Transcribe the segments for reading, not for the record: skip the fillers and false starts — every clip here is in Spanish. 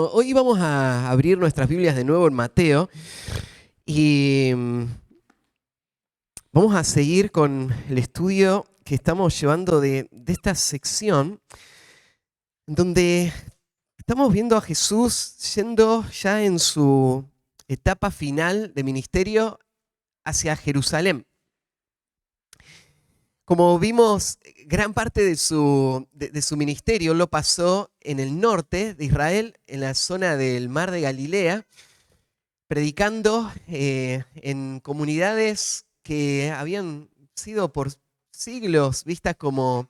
Hoy vamos a abrir nuestras Biblias de nuevo en Mateo y vamos a seguir con el estudio que estamos llevando de esta sección donde estamos viendo a Jesús yendo ya en su etapa final de ministerio hacia Jerusalén. Como vimos, gran parte de su ministerio lo pasó en el norte de Israel, en la zona del Mar de Galilea, predicando en comunidades que habían sido por siglos vistas como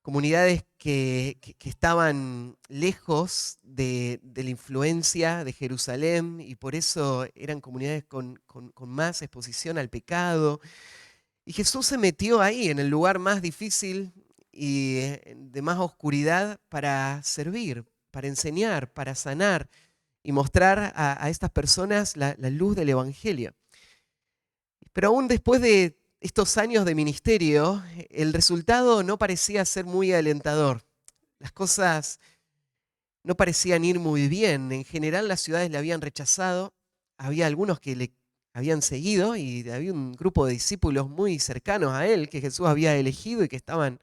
comunidades que estaban lejos de la influencia de Jerusalén y por eso eran comunidades con más exposición al pecado. Y Jesús se metió ahí, en el lugar más difícil y de más oscuridad, para servir, para enseñar, para sanar y mostrar a estas personas la luz del Evangelio. Pero aún después de estos años de ministerio, el resultado no parecía ser muy alentador. Las cosas no parecían ir muy bien. En general, las ciudades le habían rechazado. Había algunos que le habían seguido y había un grupo de discípulos muy cercanos a él que Jesús había elegido y que estaban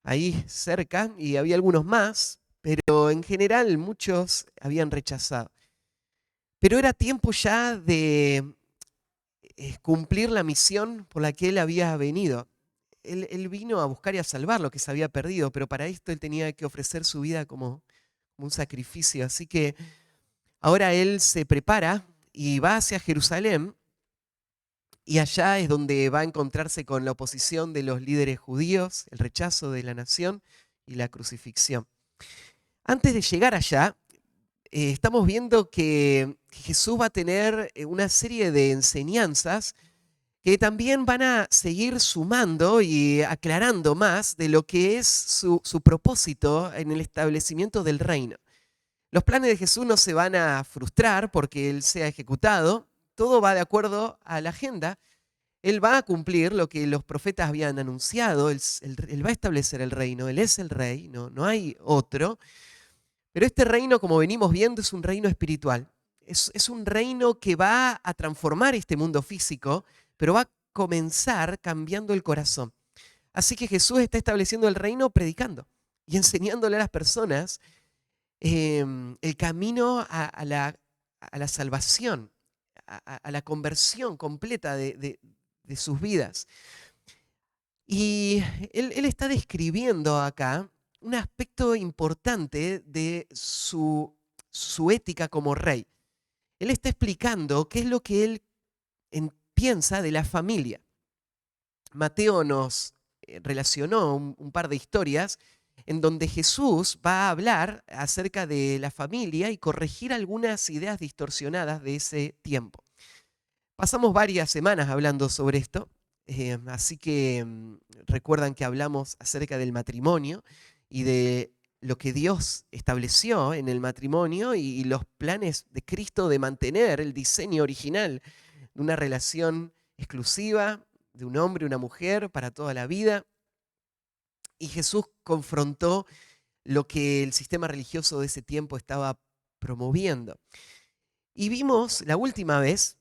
ahí cerca, y había algunos más, pero en general muchos habían rechazado. Pero era tiempo ya de cumplir la misión por la que él había venido. Él vino a buscar y a salvar lo que se había perdido, pero para esto él tenía que ofrecer su vida como un sacrificio. Así que ahora él se prepara y va hacia Jerusalén, y allá es donde va a encontrarse con la oposición de los líderes judíos, el rechazo de la nación y la crucifixión. Antes de llegar allá, estamos viendo que Jesús va a tener una serie de enseñanzas que también van a seguir sumando y aclarando más de lo que es su propósito en el establecimiento del reino. Los planes de Jesús no se van a frustrar porque Él sea ejecutado. Todo va de acuerdo a la agenda. Él va a cumplir lo que los profetas habían anunciado. Él va a establecer el reino. Él es el rey, no hay otro. Pero este reino, como venimos viendo, es un reino espiritual. Es un reino que va a transformar este mundo físico, pero va a comenzar cambiando el corazón. Así que Jesús está estableciendo el reino predicando y enseñándole a las personas el camino a la salvación, a la conversión completa de sus vidas. Y él está describiendo acá un aspecto importante de su ética como rey. Él está explicando qué es lo que él piensa de la familia. Mateo nos relacionó un par de historias en donde Jesús va a hablar acerca de la familia y corregir algunas ideas distorsionadas de ese tiempo. Pasamos varias semanas hablando sobre esto, así que recuerdan que hablamos acerca del matrimonio y de lo que Dios estableció en el matrimonio y los planes de Cristo de mantener el diseño original de una relación exclusiva de un hombre y una mujer para toda la vida. Y Jesús confrontó lo que el sistema religioso de ese tiempo estaba promoviendo. Y vimos la última vez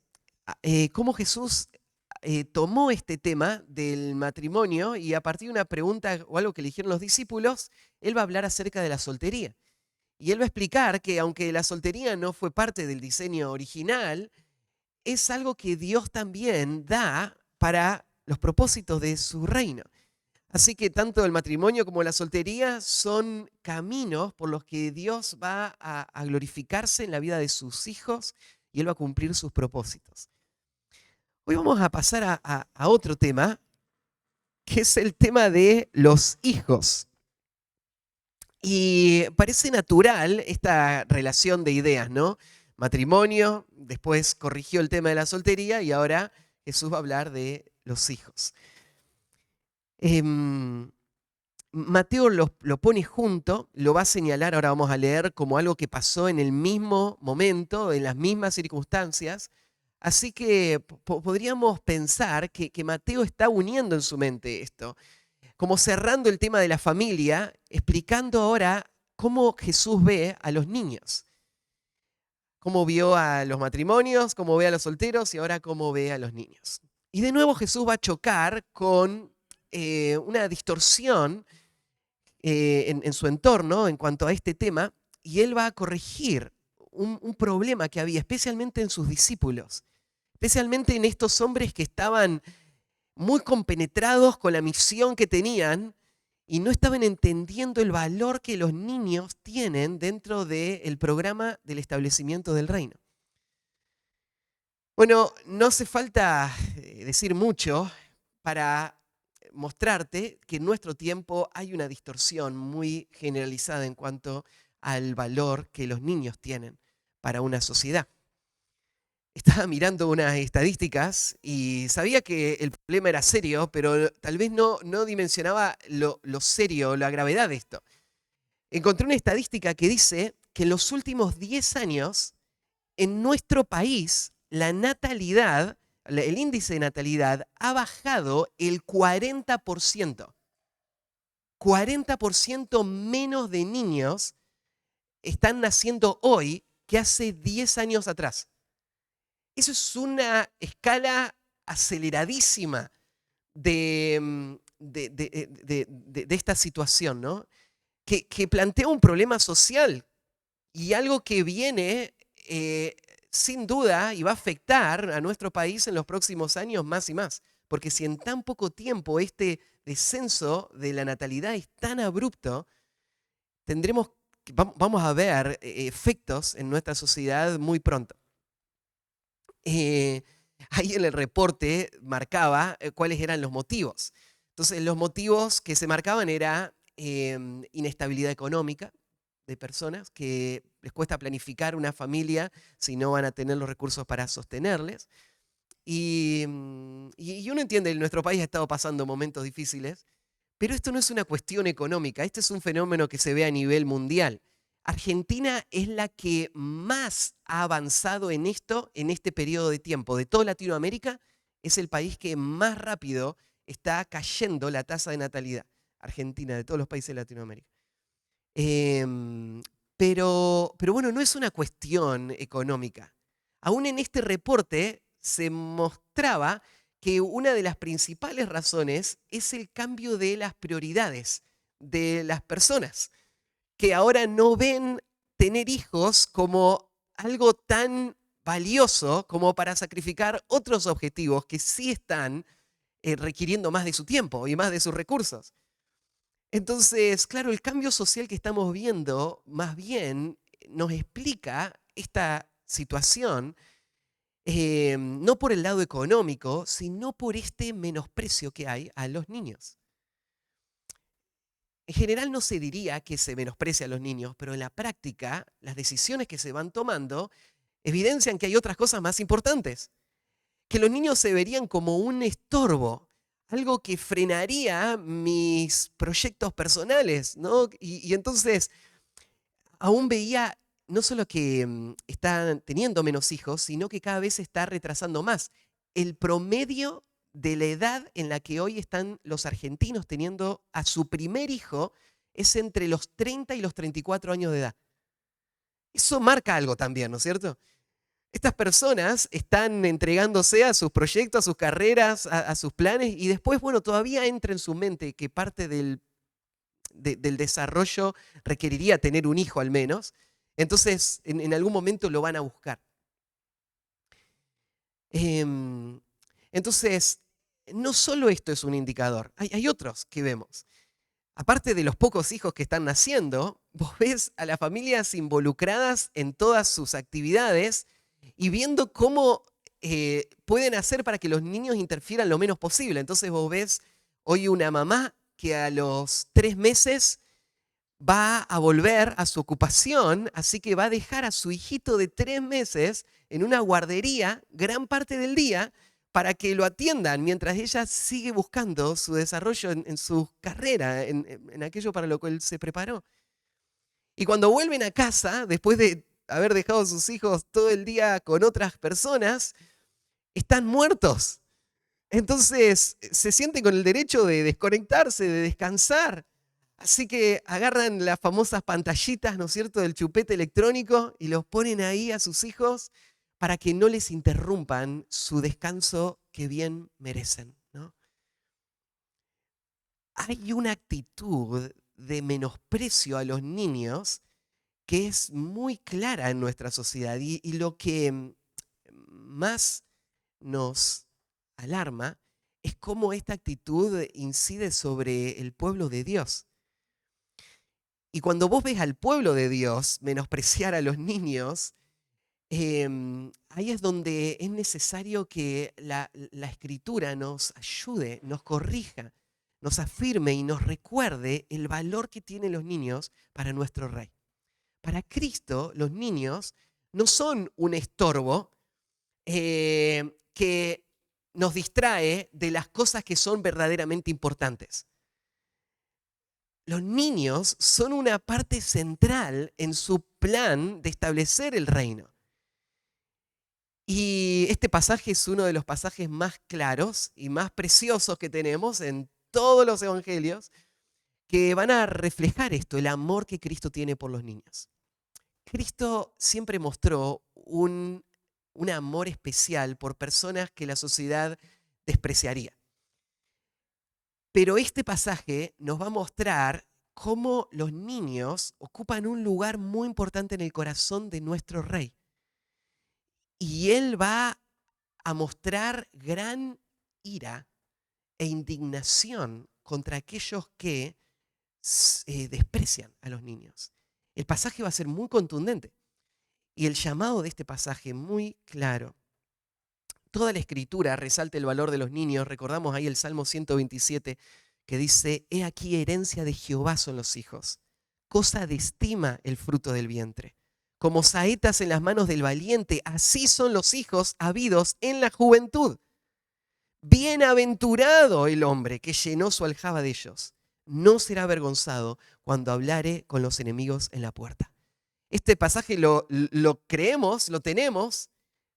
cómo Jesús tomó este tema del matrimonio y a partir de una pregunta o algo que le dijeron los discípulos, él va a hablar acerca de la soltería. Y él va a explicar que aunque la soltería no fue parte del diseño original, es algo que Dios también da para los propósitos de su reino. Así que tanto el matrimonio como la soltería son caminos por los que Dios va a glorificarse en la vida de sus hijos y Él va a cumplir sus propósitos. Hoy vamos a pasar a otro tema, que es el tema de los hijos. Y parece natural esta relación de ideas, ¿no? Matrimonio, después corrigió el tema de la soltería y ahora Jesús va a hablar de los hijos. Mateo lo pone junto, lo va a señalar, ahora vamos a leer, como algo que pasó en el mismo momento, en las mismas circunstancias. Así que podríamos pensar que Mateo está uniendo en su mente esto, como cerrando el tema de la familia, explicando ahora cómo Jesús ve a los niños. cómo vio a los matrimonios, cómo ve a los solteros y ahora cómo ve a los niños. Y de nuevo Jesús va a chocar con una distorsión en su entorno en cuanto a este tema, y él va a corregir un problema que había, especialmente en sus discípulos, especialmente en estos hombres que estaban muy compenetrados con la misión que tenían y no estaban entendiendo el valor que los niños tienen dentro del programa del establecimiento del reino. Bueno, no hace falta decir mucho para mostrarte que en nuestro tiempo hay una distorsión muy generalizada en cuanto al valor que los niños tienen para una sociedad. Estaba mirando unas estadísticas y sabía que el problema era serio, pero tal vez no dimensionaba lo serio, la gravedad de esto. Encontré una estadística que dice que en los últimos 10 años, en nuestro país, la natalidad, el índice de natalidad ha bajado el 40%. 40% menos de niños están naciendo hoy que hace 10 años atrás. Eso es una escala aceleradísima de esta situación, ¿no? Que plantea un problema social y algo que viene sin duda y va a afectar a nuestro país en los próximos años más y más. Porque si en tan poco tiempo este descenso de la natalidad es tan abrupto, vamos a ver efectos en nuestra sociedad muy pronto. Ahí en el reporte marcaba cuáles eran los motivos. Entonces, los motivos que se marcaban era inestabilidad económica de personas, que les cuesta planificar una familia si no van a tener los recursos para sostenerles. Y uno entiende, nuestro país ha estado pasando momentos difíciles, pero esto no es una cuestión económica, este es un fenómeno que se ve a nivel mundial. Argentina es la que más ha avanzado en esto en este periodo de tiempo. De toda Latinoamérica, es el país que más rápido está cayendo la tasa de natalidad. Argentina, de todos los países de Latinoamérica. Pero bueno, no es una cuestión económica. Aún en este reporte se mostraba que una de las principales razones es el cambio de las prioridades de las personas, que ahora no ven tener hijos como algo tan valioso como para sacrificar otros objetivos que sí están requiriendo más de su tiempo y más de sus recursos. Entonces, claro, el cambio social que estamos viendo más bien nos explica esta situación, no por el lado económico, sino por este menosprecio que hay a los niños. En general no se diría que se menosprecia a los niños, pero en la práctica las decisiones que se van tomando evidencian que hay otras cosas más importantes, que los niños se verían como un estorbo, algo que frenaría mis proyectos personales, ¿no? Y entonces aún veía no solo que están teniendo menos hijos, sino que cada vez se está retrasando más. El promedio de la edad en la que hoy están los argentinos teniendo a su primer hijo es entre los 30 y los 34 años de edad. Eso marca algo también, ¿no es cierto? Estas personas están entregándose a sus proyectos, a sus carreras, a sus planes, y después, bueno, todavía entra en su mente que parte del desarrollo requeriría tener un hijo al menos. Entonces, en algún momento lo van a buscar. Entonces, no solo esto es un indicador, hay otros que vemos. Aparte de los pocos hijos que están naciendo, vos ves a las familias involucradas en todas sus actividades y viendo cómo pueden hacer para que los niños interfieran lo menos posible. Entonces vos ves hoy una mamá que a los 3 meses va a volver a su ocupación, así que va a dejar a su hijito de 3 meses en una guardería gran parte del día para que lo atiendan mientras ella sigue buscando su desarrollo en su carrera, en aquello para lo cual se preparó. Y cuando vuelven a casa, después de haber dejado a sus hijos todo el día con otras personas, están muertos. Entonces se sienten con el derecho de desconectarse, de descansar. Así que agarran las famosas pantallitas, ¿no es cierto?, del chupete electrónico y los ponen ahí a sus hijos para que no les interrumpan su descanso que bien merecen, ¿no? Hay una actitud de menosprecio a los niños que es muy clara en nuestra sociedad y lo que más nos alarma es cómo esta actitud incide sobre el pueblo de Dios. Y cuando vos ves al pueblo de Dios menospreciar a los niños, ahí es donde es necesario que la Escritura nos ayude, nos corrija, nos afirme y nos recuerde el valor que tienen los niños para nuestro Rey. Para Cristo, los niños no son un estorbo que nos distrae de las cosas que son verdaderamente importantes. Los niños son una parte central en su plan de establecer el reino. Y este pasaje es uno de los pasajes más claros y más preciosos que tenemos en todos los evangelios que van a reflejar esto, el amor que Cristo tiene por los niños. Cristo siempre mostró un amor especial por personas que la sociedad despreciaría. Pero este pasaje nos va a mostrar cómo los niños ocupan un lugar muy importante en el corazón de nuestro Rey. Y Él va a mostrar gran ira e indignación contra aquellos que desprecian a los niños. El pasaje va a ser muy contundente y el llamado de este pasaje muy claro. Toda la Escritura resalta el valor de los niños. Recordamos ahí el Salmo 127 que dice: «He aquí herencia de Jehová son los hijos, cosa de estima el fruto del vientre. Como saetas en las manos del valiente, así son los hijos habidos en la juventud. Bienaventurado el hombre que llenó su aljaba de ellos. No será avergonzado cuando hablare con los enemigos en la puerta». Este pasaje lo creemos, lo tenemos,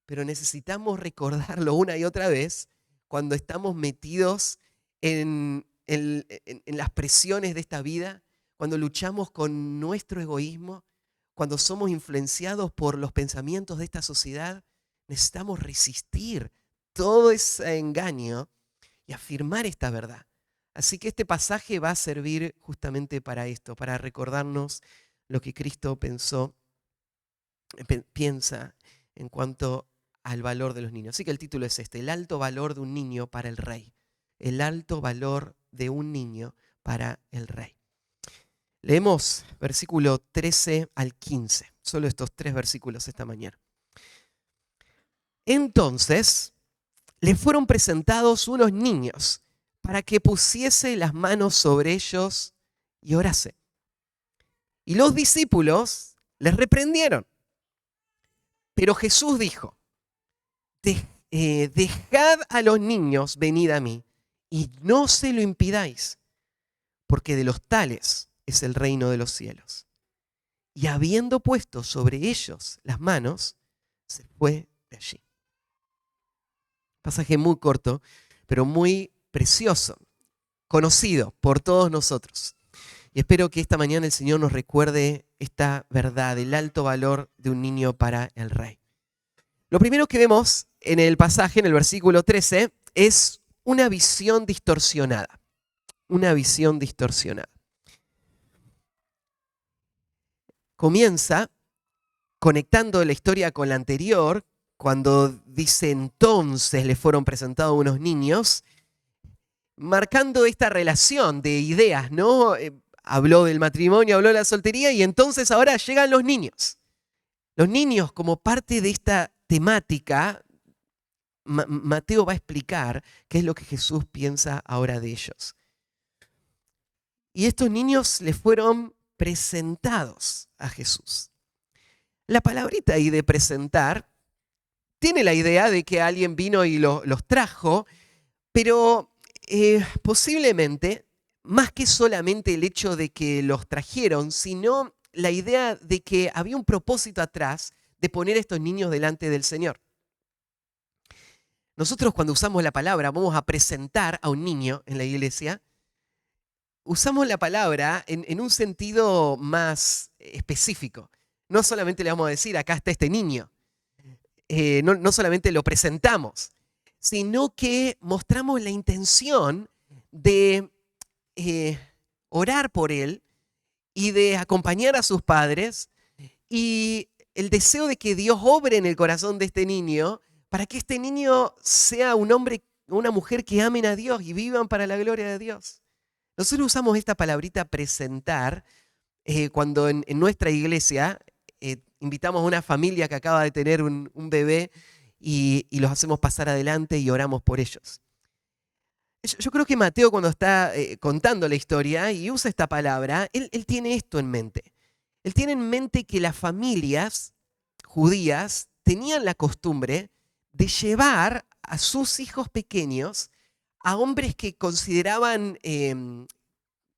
pero necesitamos recordarlo una y otra vez cuando estamos metidos en las presiones de esta vida, cuando luchamos con nuestro egoísmo, cuando somos influenciados por los pensamientos de esta sociedad. Necesitamos resistir todo ese engaño y afirmar esta verdad. Así que este pasaje va a servir justamente para esto, para recordarnos lo que Cristo piensa en cuanto al valor de los niños. Así que el título es este: el alto valor de un niño para el Rey. El alto valor de un niño para el Rey. Leemos versículo 13 al 15, solo estos 3 versículos esta mañana. Entonces le fueron presentados unos niños para que pusiese las manos sobre ellos y orase. Y los discípulos les reprendieron. Pero Jesús dijo: dejad a los niños venid a mí y no se lo impidáis, porque de los tales es el reino de los cielos. Y habiendo puesto sobre ellos las manos, se fue de allí. Pasaje muy corto, pero muy precioso, conocido por todos nosotros. Y espero que esta mañana el Señor nos recuerde esta verdad, el alto valor de un niño para el Rey. Lo primero que vemos en el pasaje, en el versículo 13, es una visión distorsionada. Una visión distorsionada. Comienza conectando la historia con la anterior, cuando dice: entonces le fueron presentados unos niños, marcando esta relación de ideas, ¿no? Habló del matrimonio, habló de la soltería y entonces ahora llegan los niños. Los niños como parte de esta temática, Mateo va a explicar qué es lo que Jesús piensa ahora de ellos. Y estos niños le fueron presentados a Jesús. La palabrita ahí de presentar tiene la idea de que alguien vino y los trajo, pero posiblemente, más que solamente el hecho de que los trajeron, sino la idea de que había un propósito atrás de poner a estos niños delante del Señor. Nosotros cuando usamos la palabra vamos a presentar a un niño en la iglesia, usamos la palabra en un sentido más específico. No solamente le vamos a decir, acá está este niño, no solamente lo presentamos, sino que mostramos la intención de eh, orar por él y de acompañar a sus padres y el deseo de que Dios obre en el corazón de este niño para que este niño sea un hombre o una mujer que amen a Dios y vivan para la gloria de Dios. Nosotros usamos esta palabrita presentar cuando en nuestra iglesia invitamos a una familia que acaba de tener un bebé y los hacemos pasar adelante y oramos por ellos. Yo creo que Mateo cuando está contando la historia y usa esta palabra, él tiene esto en mente. Él tiene en mente que las familias judías tenían la costumbre de llevar a sus hijos pequeños a hombres que consideraban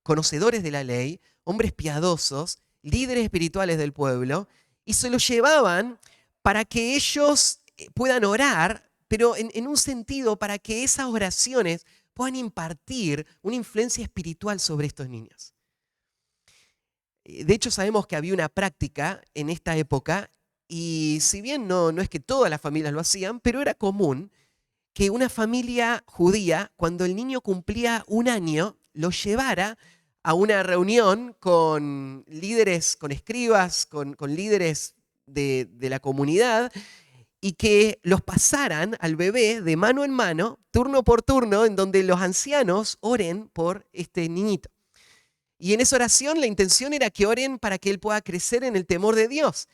conocedores de la ley, hombres piadosos, líderes espirituales del pueblo, y se los llevaban para que ellos puedan orar, pero en un sentido para que esas oraciones puedan impartir una influencia espiritual sobre estos niños. De hecho, sabemos que había una práctica en esta época, y si bien no es que todas las familias lo hacían, pero era común que una familia judía, cuando el niño cumplía un año, lo llevara a una reunión con líderes, con escribas, con líderes de la comunidad, y que los pasaran al bebé de mano en mano, turno por turno, en donde los ancianos oren por este niñito. Y en esa oración la intención era que oren para que él pueda crecer en el temor de Dios,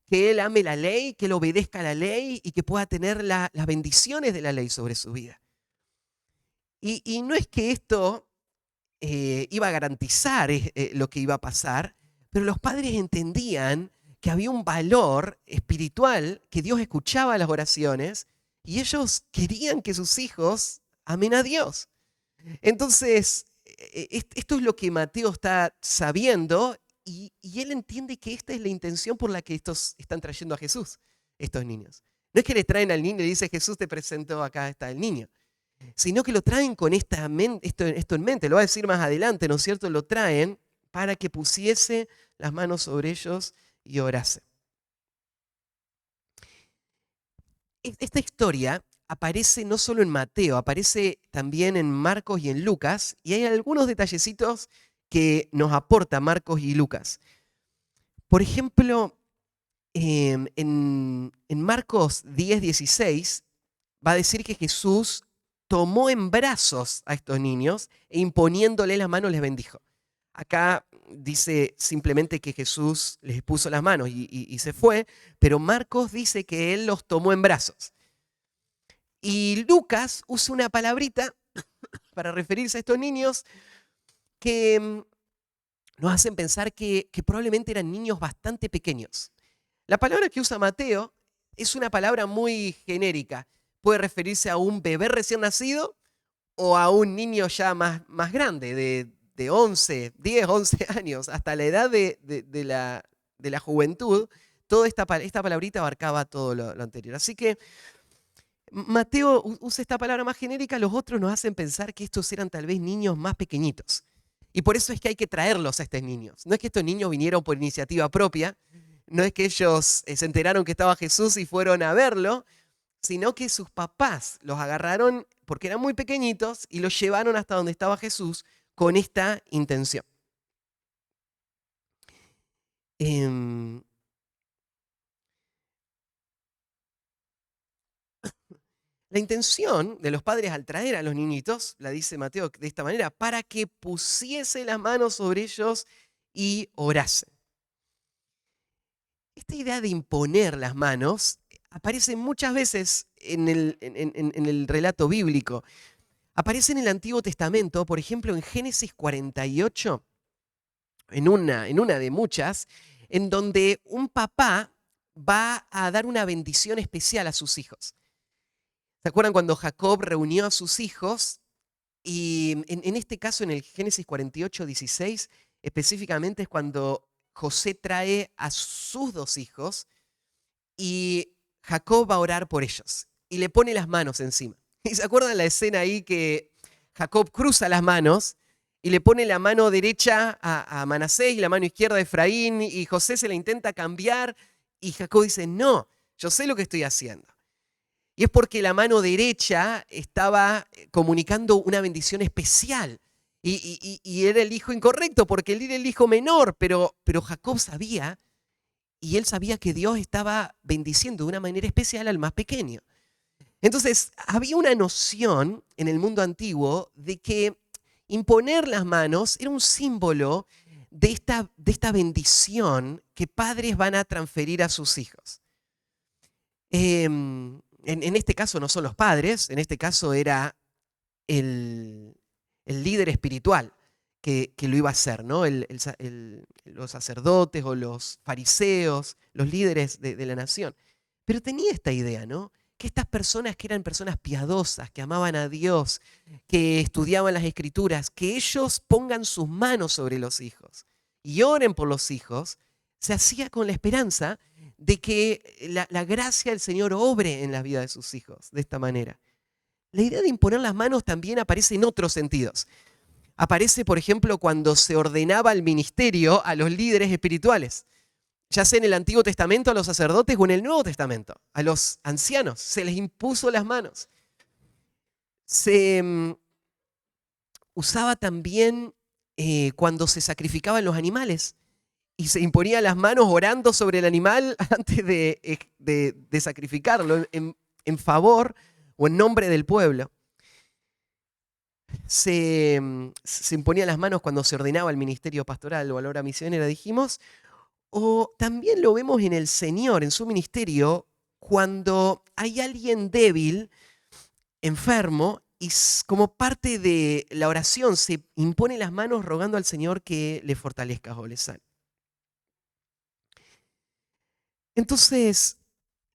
que él ame la ley, que él obedezca a la ley y que pueda tener las bendiciones de la ley sobre su vida. Y no es que esto iba a garantizar lo que iba a pasar, pero los padres entendían que había un valor espiritual, que Dios escuchaba las oraciones y ellos querían que sus hijos amen a Dios. Entonces, esto es lo que Mateo está sabiendo y él entiende que esta es la intención por la que estos están trayendo a Jesús, estos niños. No es que le traen al niño y le dice, Jesús te presento, acá está el niño, sino que lo traen con esto en mente. Lo va a decir más adelante, ¿no es cierto? Lo traen para que pusiese las manos sobre ellos y orase. Esta historia aparece no solo en Mateo, aparece también en Marcos y en Lucas, y hay algunos detallecitos que nos aporta Marcos y Lucas. Por ejemplo, en Marcos 10:16 va a decir que Jesús tomó en brazos a estos niños e imponiéndole las manos les bendijo. Acá dice simplemente que Jesús les puso las manos y se fue, pero Marcos dice que él los tomó en brazos. Y Lucas usa una palabrita para referirse a estos niños que nos hacen pensar que probablemente eran niños bastante pequeños. La palabra que usa Mateo es una palabra muy genérica. Puede referirse a un bebé recién nacido o a un niño ya más grande, de 11, 10, 11 años, hasta la edad de la juventud. Toda esta palabrita abarcaba todo lo anterior. Así que Mateo usa esta palabra más genérica, los otros nos hacen pensar que estos eran tal vez niños más pequeñitos. Y por eso es que hay que traerlos a estos niños. No es que estos niños vinieron por iniciativa propia, no es que ellos se enteraron que estaba Jesús y fueron a verlo, sino que sus papás los agarraron porque eran muy pequeñitos y los llevaron hasta donde estaba Jesús con esta intención. La intención de los padres al traer a los niñitos, la dice Mateo de esta manera, para que pusiese las manos sobre ellos y orase. Esta idea de imponer las manos aparece muchas veces en el relato bíblico. Aparece en el Antiguo Testamento, por ejemplo, en Génesis 48, en una de muchas, en donde un papá va a dar una bendición especial a sus hijos. ¿Se acuerdan cuando Jacob reunió a sus hijos? Y en este caso, en el Génesis 48, 16, específicamente es cuando José trae a sus dos hijos y Jacob va a orar por ellos y le pone las manos encima. ¿Y se acuerdan la escena ahí que Jacob cruza las manos y le pone la mano derecha a Manasés y la mano izquierda a Efraín, y José se la intenta cambiar, y Jacob dice, no, yo sé lo que estoy haciendo. Y es porque la mano derecha estaba comunicando una bendición especial. Y era el hijo incorrecto, porque él era el hijo menor, pero Jacob sabía, y él sabía que Dios estaba bendiciendo de una manera especial al más pequeño. Entonces, había una noción en el mundo antiguo de que imponer las manos era un símbolo de esta bendición que padres van a transferir a sus hijos. En este caso no son los padres, en este caso era el líder espiritual que lo iba a hacer, ¿no? Los sacerdotes o los fariseos, los líderes de la nación. Pero tenía esta idea, ¿no? Que estas personas que eran personas piadosas, que amaban a Dios, que estudiaban las escrituras, que ellos pongan sus manos sobre los hijos y oren por los hijos, se hacía con la esperanza de que la gracia del Señor obre en la vida de sus hijos de esta manera. La idea de imponer las manos también aparece en otros sentidos. Aparece, por ejemplo, cuando se ordenaba el ministerio a los líderes espirituales, ya sea en el Antiguo Testamento a los sacerdotes o en el Nuevo Testamento, a los ancianos, se les impuso las manos. Se usaba también cuando se sacrificaban los animales y se imponía las manos orando sobre el animal antes de sacrificarlo en favor o en nombre del pueblo. Se imponían las manos cuando se ordenaba el ministerio pastoral o a la hora misionera, dijimos, o también lo vemos en el Señor, en su ministerio, cuando hay alguien débil, enfermo, y como parte de la oración se impone las manos rogando al Señor que le fortalezca o le sane. Entonces,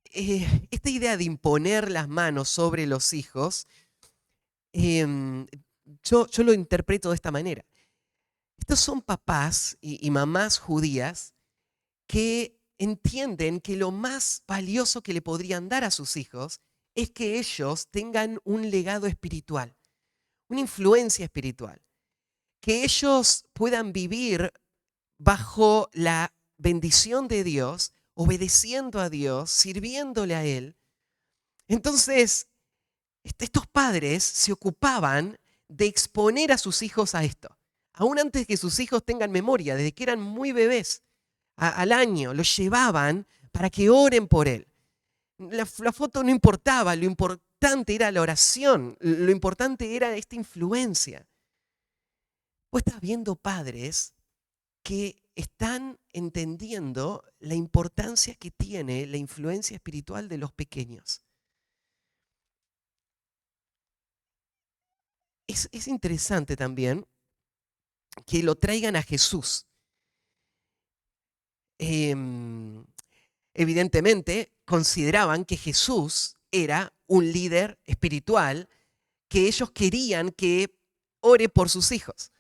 esta idea de imponer las manos sobre los hijos, yo lo interpreto de esta manera. Estos son papás y mamás judías que entienden que lo más valioso que le podrían dar a sus hijos es que ellos tengan un legado espiritual, una influencia espiritual, que ellos puedan vivir bajo la bendición de Dios, obedeciendo a Dios, sirviéndole a Él. Entonces, estos padres se ocupaban de exponer a sus hijos a esto, aún antes que sus hijos tengan memoria, desde que eran muy bebés. Al año, los llevaban para que oren por él. La foto no importaba, lo importante era la oración, lo importante era esta influencia. Vos estás viendo padres que están entendiendo la importancia que tiene la influencia espiritual de los pequeños. Es interesante también que lo traigan a Jesús. Evidentemente, consideraban que Jesús era un líder espiritual que ellos querían que ore por sus hijos.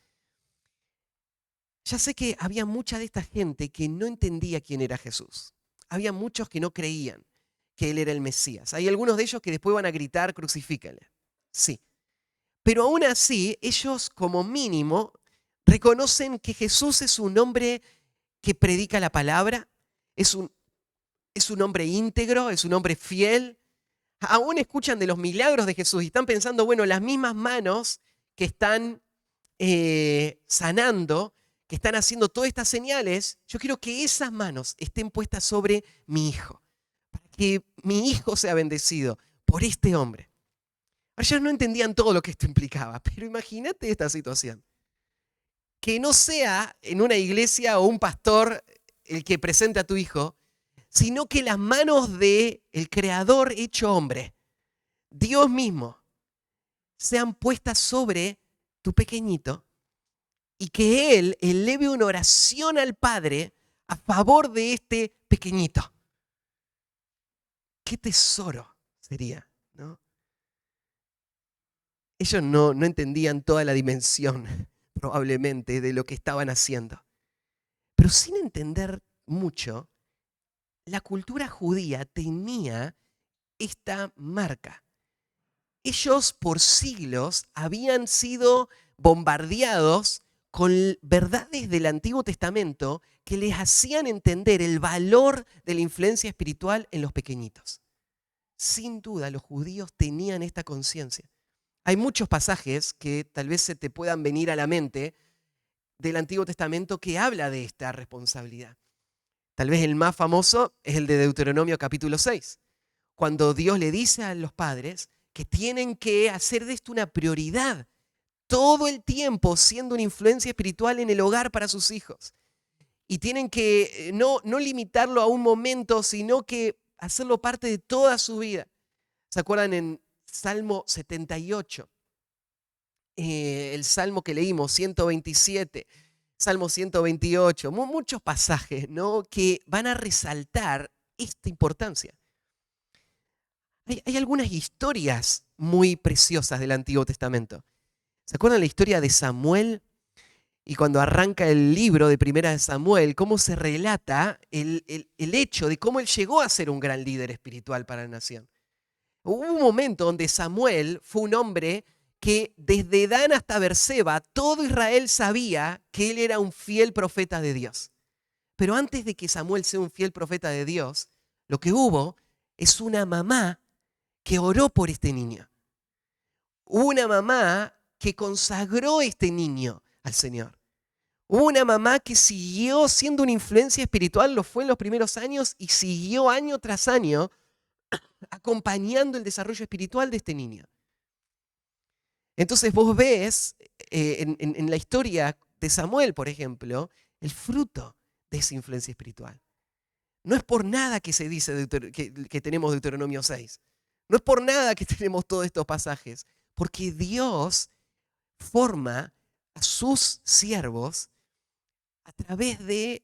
Ya sé que había mucha de esta gente que no entendía quién era Jesús. Había muchos que no creían que Él era el Mesías. Hay algunos de ellos que después van a gritar, crucifícale. Sí. Pero aún así, ellos como mínimo reconocen que Jesús es un hombre que predica la palabra, es un hombre íntegro, es un hombre fiel. Aún escuchan de los milagros de Jesús y están pensando, bueno, las mismas manos que están sanando, que están haciendo todas estas señales, yo quiero que esas manos estén puestas sobre mi hijo, para que mi hijo sea bendecido por este hombre. Ellos no entendían todo lo que esto implicaba, pero imagínate esta situación. Que no sea en una iglesia o un pastor el que presente a tu hijo, sino que las manos del Creador hecho hombre, Dios mismo, sean puestas sobre tu pequeñito y que Él eleve una oración al Padre a favor de este pequeñito. ¡Qué tesoro sería! ¿No? Ellos no entendían toda la dimensión, probablemente, de lo que estaban haciendo. Pero sin entender mucho, la cultura judía tenía esta marca. ellos por siglos habían sido bombardeados con verdades del Antiguo Testamento que les hacían entender el valor de la influencia espiritual en los pequeñitos. Sin duda, los judíos tenían esta conciencia. Hay muchos pasajes que tal vez se te puedan venir a la mente del Antiguo Testamento que habla de esta responsabilidad. Tal vez el más famoso es el de Deuteronomio capítulo 6, cuando Dios le dice a los padres que tienen que hacer de esto una prioridad, todo el tiempo siendo una influencia espiritual en el hogar para sus hijos. Y tienen que no limitarlo a un momento, sino que hacerlo parte de toda su vida. ¿Se acuerdan en Salmo 78? El Salmo que leímos, 127, Salmo 128, muchos pasajes, ¿no?, que van a resaltar esta importancia. Hay algunas historias muy preciosas del Antiguo Testamento. ¿Se acuerdan la historia de Samuel? Y cuando arranca el libro de Primera de Samuel, cómo se relata el hecho de cómo él llegó a ser un gran líder espiritual para la nación. Hubo un momento donde Samuel fue un hombre que desde Dan hasta Berseba, todo Israel sabía que él era un fiel profeta de Dios. Pero antes de que Samuel sea un fiel profeta de Dios, lo que hubo es una mamá que oró por este niño. Hubo una mamá que consagró este niño al Señor. Hubo una mamá que siguió siendo una influencia espiritual, lo fue en los primeros años y siguió año tras año acompañando el desarrollo espiritual de este niño. Entonces vos ves en la historia de Samuel, por ejemplo, el fruto de esa influencia espiritual. No es por nada que se dice que tenemos Deuteronomio 6. No es por nada que tenemos todos estos pasajes. Porque Dios forma a sus siervos a través del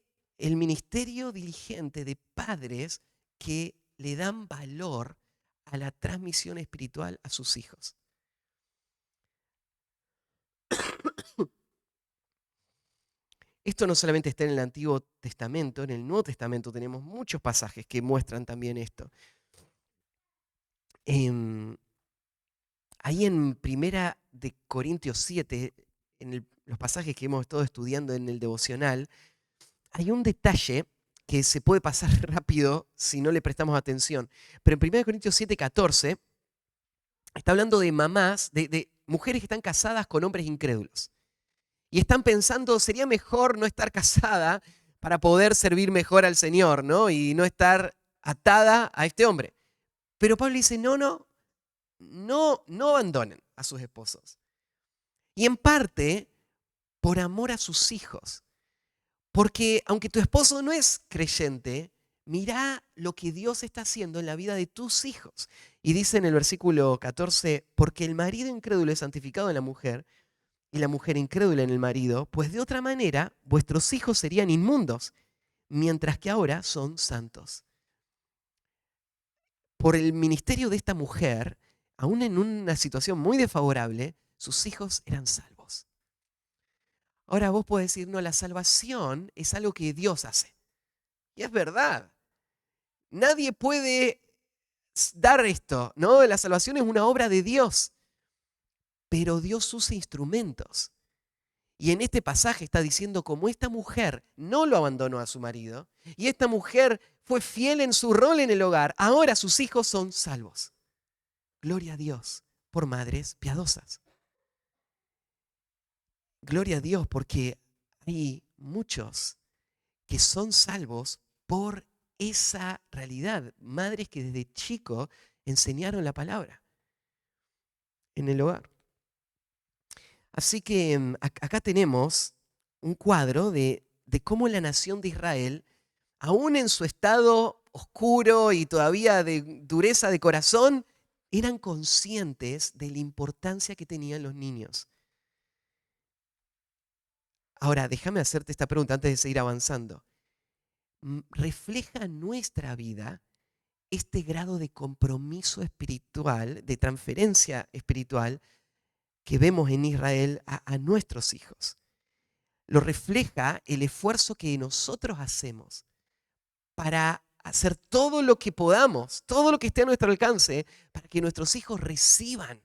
ministerio diligente de padres que le dan valor a la transmisión espiritual a sus hijos. Esto no solamente está en el Antiguo Testamento, en el Nuevo Testamento tenemos muchos pasajes que muestran también esto. Ahí en Primera de Corintios 7, en los pasajes que hemos estado estudiando en el devocional, hay un detalle que se puede pasar rápido si no le prestamos atención. Pero en 1 Corintios 7:14 está hablando de mamás, de mujeres que están casadas con hombres incrédulos. Y están pensando, sería mejor no estar casada para poder servir mejor al Señor, ¿no? Y no estar atada a este hombre. Pero Pablo dice, no abandonen a sus esposos. Y en parte, por amor a sus hijos. Porque aunque tu esposo no es creyente, mira lo que Dios está haciendo en la vida de tus hijos. Y dice en el versículo 14, porque el marido incrédulo es santificado en la mujer y la mujer incrédula en el marido, pues de otra manera vuestros hijos serían inmundos, mientras que ahora son santos. Por el ministerio de esta mujer, aún en una situación muy desfavorable, sus hijos eran salvos. Ahora vos podés decir, no, la salvación es algo que Dios hace. Y es verdad. Nadie puede dar esto, ¿no? La salvación es una obra de Dios. Pero Dios usa instrumentos. Y en este pasaje está diciendo como esta mujer no lo abandonó a su marido y esta mujer fue fiel en su rol en el hogar, ahora sus hijos son salvos. Gloria a Dios por madres piadosas. Gloria a Dios porque hay muchos que son salvos por esa realidad. Madres que desde chico enseñaron la palabra en el hogar. Así que acá tenemos un cuadro de cómo la nación de Israel, aún en su estado oscuro y todavía de dureza de corazón, eran conscientes de la importancia que tenían los niños. Ahora, déjame hacerte esta pregunta antes de seguir avanzando. ¿Refleja nuestra vida este grado de compromiso espiritual, de transferencia espiritual que vemos en Israel a nuestros hijos? Lo refleja el esfuerzo que nosotros hacemos para hacer todo lo que podamos, todo lo que esté a nuestro alcance, para que nuestros hijos reciban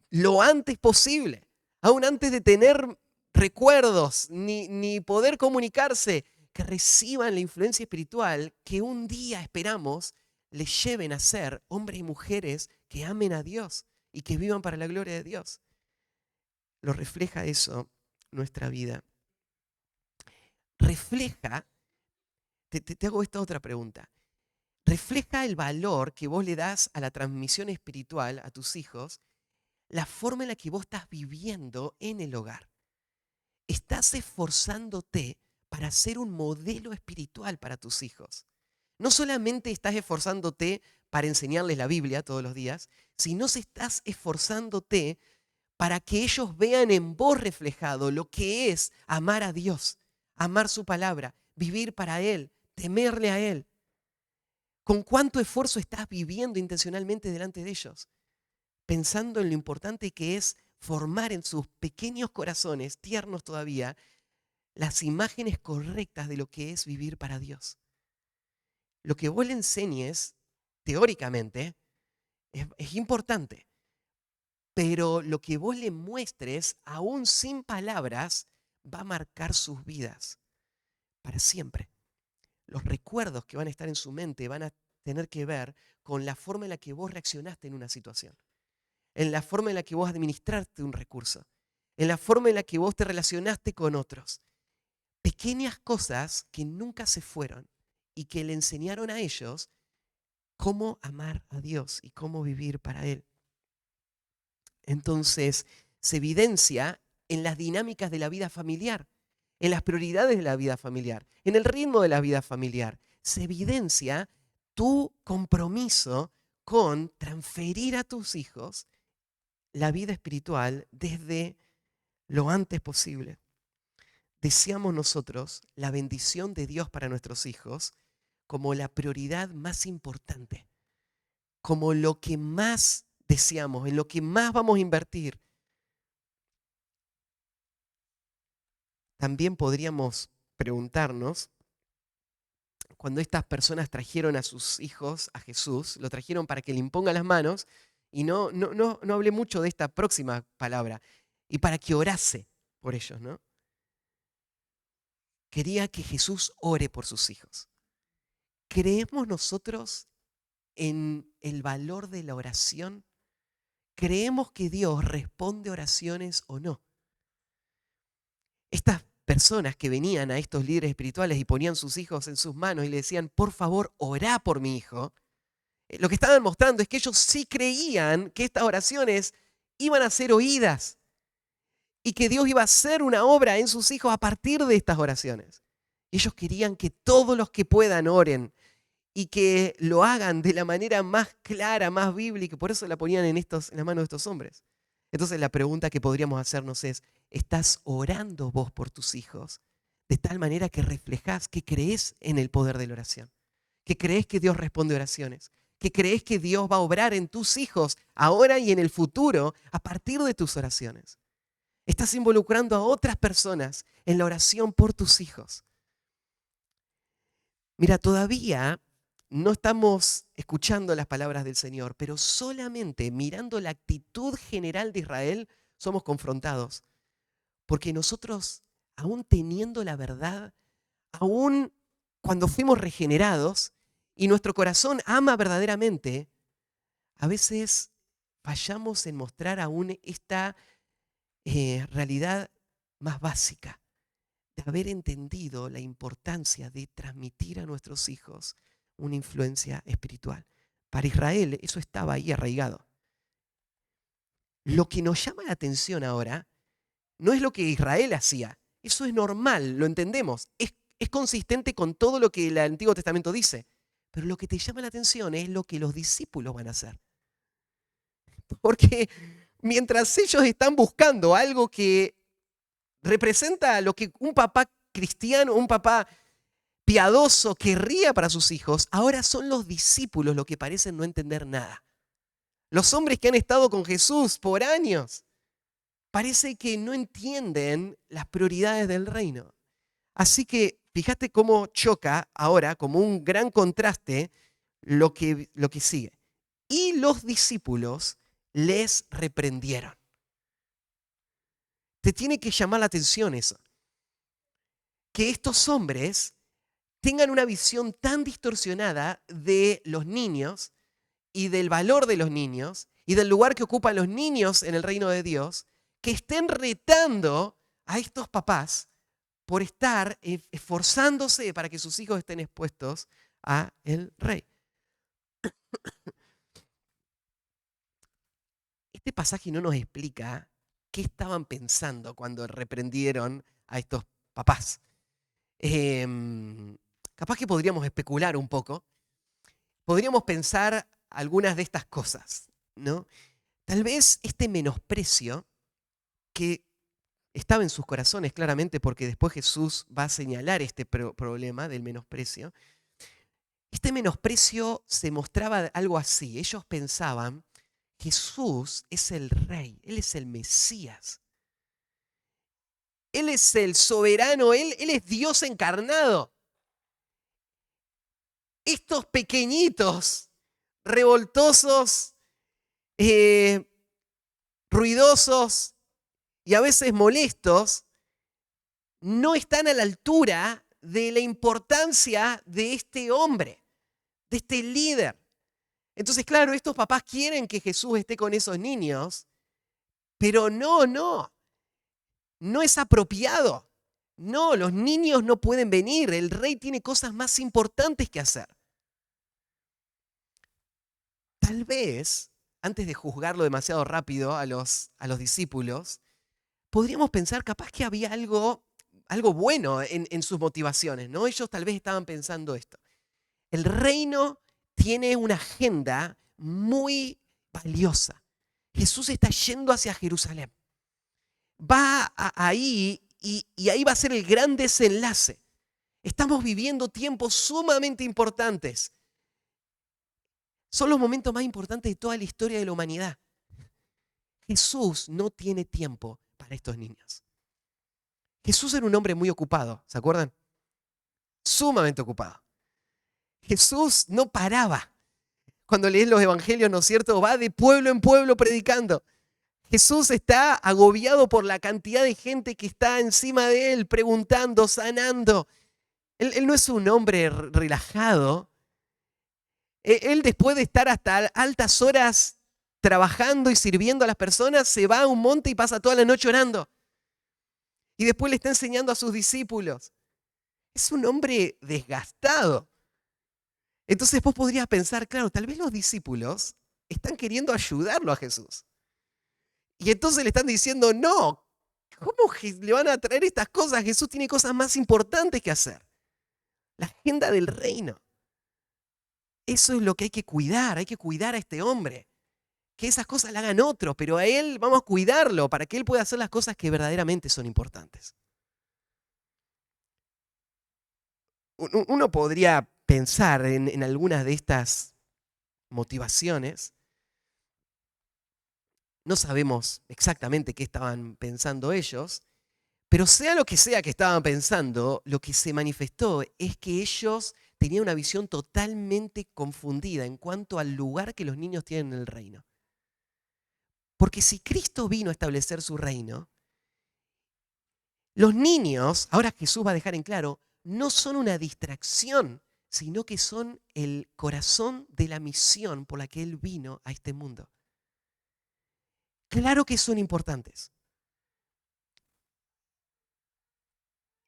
lo antes posible, aún antes de tener recuerdos ni poder comunicarse, que reciban la influencia espiritual que un día esperamos les lleven a ser hombres y mujeres que amen a Dios y que vivan para la gloria de Dios. Lo refleja eso nuestra vida. Refleja, te hago esta otra pregunta. Refleja el valor que vos le das a la transmisión espiritual a tus hijos, la forma en la que vos estás viviendo en el hogar. Estás esforzándote para ser un modelo espiritual para tus hijos. No solamente estás esforzándote para enseñarles la Biblia todos los días, sino que estás esforzándote para que ellos vean en vos reflejado lo que es amar a Dios, amar su palabra, vivir para Él, temerle a Él. ¿Con cuánto esfuerzo estás viviendo intencionalmente delante de ellos? Pensando en lo importante que es formar en sus pequeños corazones, tiernos todavía, las imágenes correctas de lo que es vivir para Dios. Lo que vos le enseñes, teóricamente, es importante, pero lo que vos le muestres, aún sin palabras, va a marcar sus vidas para siempre. Los recuerdos que van a estar en su mente van a tener que ver con la forma en la que vos reaccionaste en una situación, en la forma en la que vos administraste un recurso, en la forma en la que vos te relacionaste con otros. Pequeñas cosas que nunca se fueron y que le enseñaron a ellos cómo amar a Dios y cómo vivir para Él. Entonces, se evidencia en las dinámicas de la vida familiar, en las prioridades de la vida familiar, en el ritmo de la vida familiar. Se evidencia tu compromiso con transferir a tus hijos la vida espiritual desde lo antes posible. Deseamos nosotros la bendición de Dios para nuestros hijos como la prioridad más importante, como lo que más deseamos, en lo que más vamos a invertir. También podríamos preguntarnos, cuando estas personas trajeron a sus hijos a Jesús, lo trajeron para que le imponga las manos, y no hablé mucho de esta próxima palabra, y para que orase por ellos, ¿no? Quería que Jesús ore por sus hijos. ¿Creemos nosotros en el valor de la oración? ¿Creemos que Dios responde oraciones o no? Estas personas que venían a estos líderes espirituales y ponían sus hijos en sus manos y le decían, por favor, orá por mi hijo, lo que estaban mostrando es que ellos sí creían que estas oraciones iban a ser oídas y que Dios iba a hacer una obra en sus hijos a partir de estas oraciones. Y ellos querían que todos los que puedan oren y que lo hagan de la manera más clara, más bíblica, por eso la ponían en las manos de estos hombres. Entonces la pregunta que podríamos hacernos es, ¿estás orando vos por tus hijos? De tal manera que reflejás que creés en el poder de la oración, que creés que Dios responde oraciones, que creés que Dios va a obrar en tus hijos ahora y en el futuro a partir de tus oraciones. Estás involucrando a otras personas en la oración por tus hijos. Mira, todavía no estamos escuchando las palabras del Señor, pero solamente mirando la actitud general de Israel somos confrontados. Porque nosotros, aún teniendo la verdad, aún cuando fuimos regenerados y nuestro corazón ama verdaderamente, a veces fallamos en mostrar aún esta realidad más básica, de haber entendido la importancia de transmitir a nuestros hijos una influencia espiritual. Para Israel eso estaba ahí arraigado. Lo que nos llama la atención ahora no es lo que Israel hacía. Eso es normal, lo entendemos. Es consistente con todo lo que el Antiguo Testamento dice. Pero lo que te llama la atención es lo que los discípulos van a hacer. Porque mientras ellos están buscando algo que representa lo que un papá cristiano, un papá piadoso querría para sus hijos, ahora son los discípulos los que parecen no entender nada. Los hombres que han estado con Jesús por años, parece que no entienden las prioridades del reino. Así que fíjate cómo choca ahora, como un gran contraste, lo que sigue. Y los discípulos les reprendieron. Te tiene que llamar la atención eso. Que estos hombres tengan una visión tan distorsionada de los niños y del valor de los niños y del lugar que ocupan los niños en el reino de Dios, que estén retando a estos papás por estar esforzándose para que sus hijos estén expuestos a el rey. Este pasaje no nos explica qué estaban pensando cuando reprendieron a estos papás. Capaz que podríamos especular un poco. Podríamos pensar algunas de estas cosas, ¿no? Tal vez este menosprecio que estaba en sus corazones claramente, porque después Jesús va a señalar este problema del menosprecio. Este menosprecio se mostraba algo así. Ellos pensaban, Jesús es el rey, Él es el Mesías. Él es el soberano, Él es Dios encarnado. Estos pequeñitos, revoltosos, ruidosos y a veces molestos, no están a la altura de la importancia de este hombre, de este líder. Entonces, claro, estos papás quieren que Jesús esté con esos niños, pero no es apropiado. No, los niños no pueden venir, el rey tiene cosas más importantes que hacer. Tal vez, antes de juzgarlo demasiado rápido a los discípulos, podríamos pensar capaz que había algo bueno en sus motivaciones, ¿no? Ellos tal vez estaban pensando esto. El reino tiene una agenda muy valiosa. Jesús está yendo hacia Jerusalén. Va ahí y ahí va a ser el gran desenlace. Estamos viviendo tiempos sumamente importantes. Son los momentos más importantes de toda la historia de la humanidad. Jesús no tiene tiempo para estos niños. Jesús era un hombre muy ocupado, ¿se acuerdan? Sumamente ocupado. Jesús no paraba. Cuando lees los evangelios, ¿no es cierto? Va de pueblo en pueblo predicando. Jesús está agobiado por la cantidad de gente que está encima de él, preguntando, sanando. Él no es un hombre relajado. Él, después de estar hasta altas horas trabajando y sirviendo a las personas, se va a un monte y pasa toda la noche orando. Y después le está enseñando a sus discípulos. Es un hombre desgastado. Entonces vos podrías pensar, claro, tal vez los discípulos están queriendo ayudarlo a Jesús. Y entonces le están diciendo, no, ¿cómo le van a traer estas cosas? Jesús tiene cosas más importantes que hacer. La agenda del reino. Eso es lo que hay que cuidar a este hombre. Que esas cosas le hagan otros, pero a él vamos a cuidarlo para que él pueda hacer las cosas que verdaderamente son importantes. Uno podría pensar en algunas de estas motivaciones. No sabemos exactamente qué estaban pensando ellos, pero sea lo que sea que estaban pensando, lo que se manifestó es que ellos tenían una visión totalmente confundida en cuanto al lugar que los niños tienen en el reino. Porque si Cristo vino a establecer su reino, los niños, ahora Jesús va a dejar en claro, no son una distracción, sino que son el corazón de la misión por la que Él vino a este mundo. Claro que son importantes.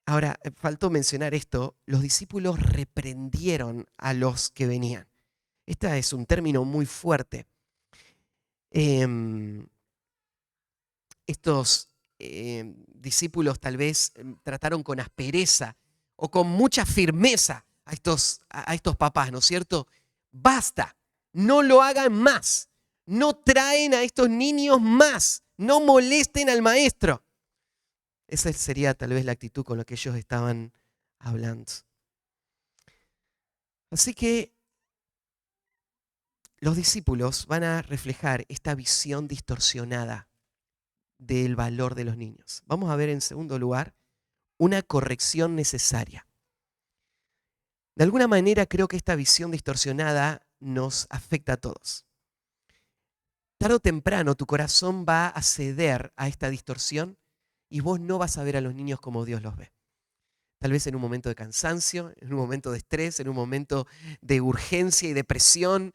Ahora, faltó mencionar esto, los discípulos reprendieron a los que venían. Este es un término muy fuerte. Estos discípulos tal vez trataron con aspereza o con mucha firmeza a estos papás, ¿no es cierto? Basta, no lo hagan más, no traen a estos niños más, no molesten al maestro. Esa sería tal vez la actitud con la que ellos estaban hablando. Así que los discípulos van a reflejar esta visión distorsionada del valor de los niños. Vamos a ver en segundo lugar una corrección necesaria. De alguna manera creo que esta visión distorsionada nos afecta a todos. tarde o temprano tu corazón va a ceder a esta distorsión y vos no vas a ver a los niños como Dios los ve. Tal vez en un momento de cansancio, en un momento de estrés, en un momento de urgencia y depresión,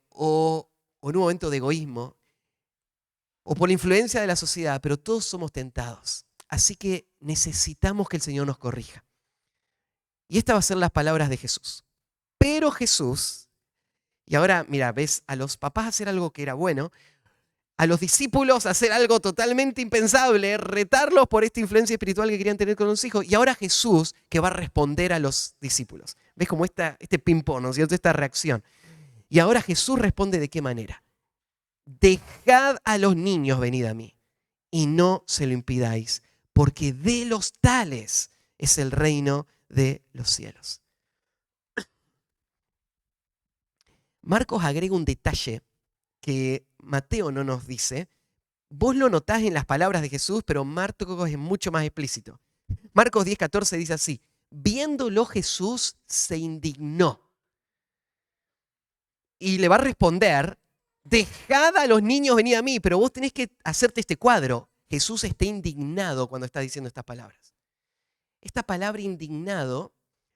o en un momento de egoísmo, o por la influencia de la sociedad, pero todos somos tentados. Así que necesitamos que el Señor nos corrija. Y estas van a ser las palabras de Jesús. Pero Jesús, y ahora mira, ves a los papás hacer algo que era bueno, a los discípulos hacer algo totalmente impensable, retarlos por esta influencia espiritual que querían tener con los hijos, y ahora Jesús que va a responder a los discípulos. ¿Ves como este ping-pong, ¿no es cierto? Esta reacción. Y ahora Jesús responde de qué manera. Dejad a los niños venid a mí y no se lo impidáis, porque de los tales es el reino de los cielos. Marcos agrega un detalle que Mateo no nos dice. Vos lo notás en las palabras de Jesús, pero Marcos es mucho más explícito. Marcos 10:14 dice así: viéndolo Jesús se indignó. Y le va a responder: dejad a los niños venir a mí, pero vos tenés que hacerte este cuadro. Jesús está indignado cuando está diciendo estas palabras. Esta palabra indignado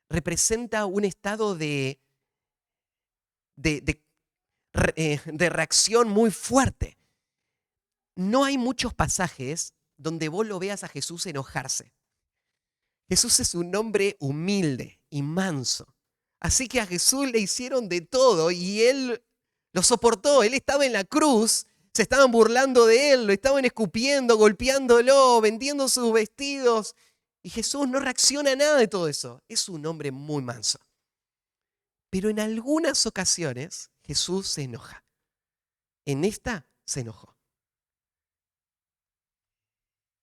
representa un estado de reacción muy fuerte. No hay muchos pasajes donde vos lo veas a Jesús enojarse. Jesús es un hombre humilde y manso. Así que a Jesús le hicieron de todo y él lo soportó. Él estaba en la cruz, se estaban burlando de él, lo estaban escupiendo, golpeándolo, vendiendo sus vestidos. Y Jesús no reacciona a nada de todo eso. Es un hombre muy manso. Pero en algunas ocasiones Jesús se enoja. En esta se enojó.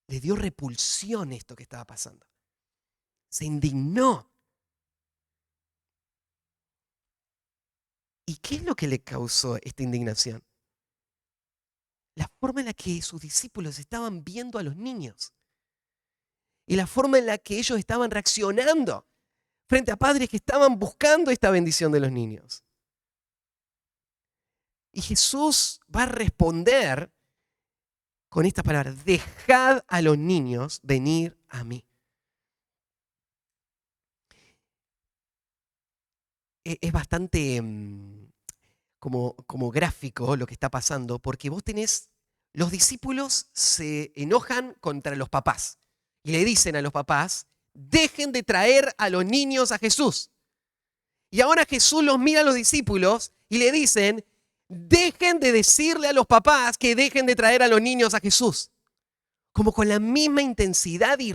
Le dio repulsión esto que estaba pasando. Se indignó. ¿Y qué es lo que le causó esta indignación? La forma en la que sus discípulos estaban viendo a los niños. Y la forma en la que ellos estaban reaccionando frente a padres que estaban buscando esta bendición de los niños. Y Jesús va a responder con estas palabras: dejad a los niños venir a mí. Es bastante como gráfico lo que está pasando, porque vos tenés, los discípulos se enojan contra los papás y le dicen a los papás: dejen de traer a los niños a Jesús. Y ahora Jesús los mira a los discípulos y le dicen: dejen de decirle a los papás que dejen de traer a los niños a Jesús. Como con la misma intensidad y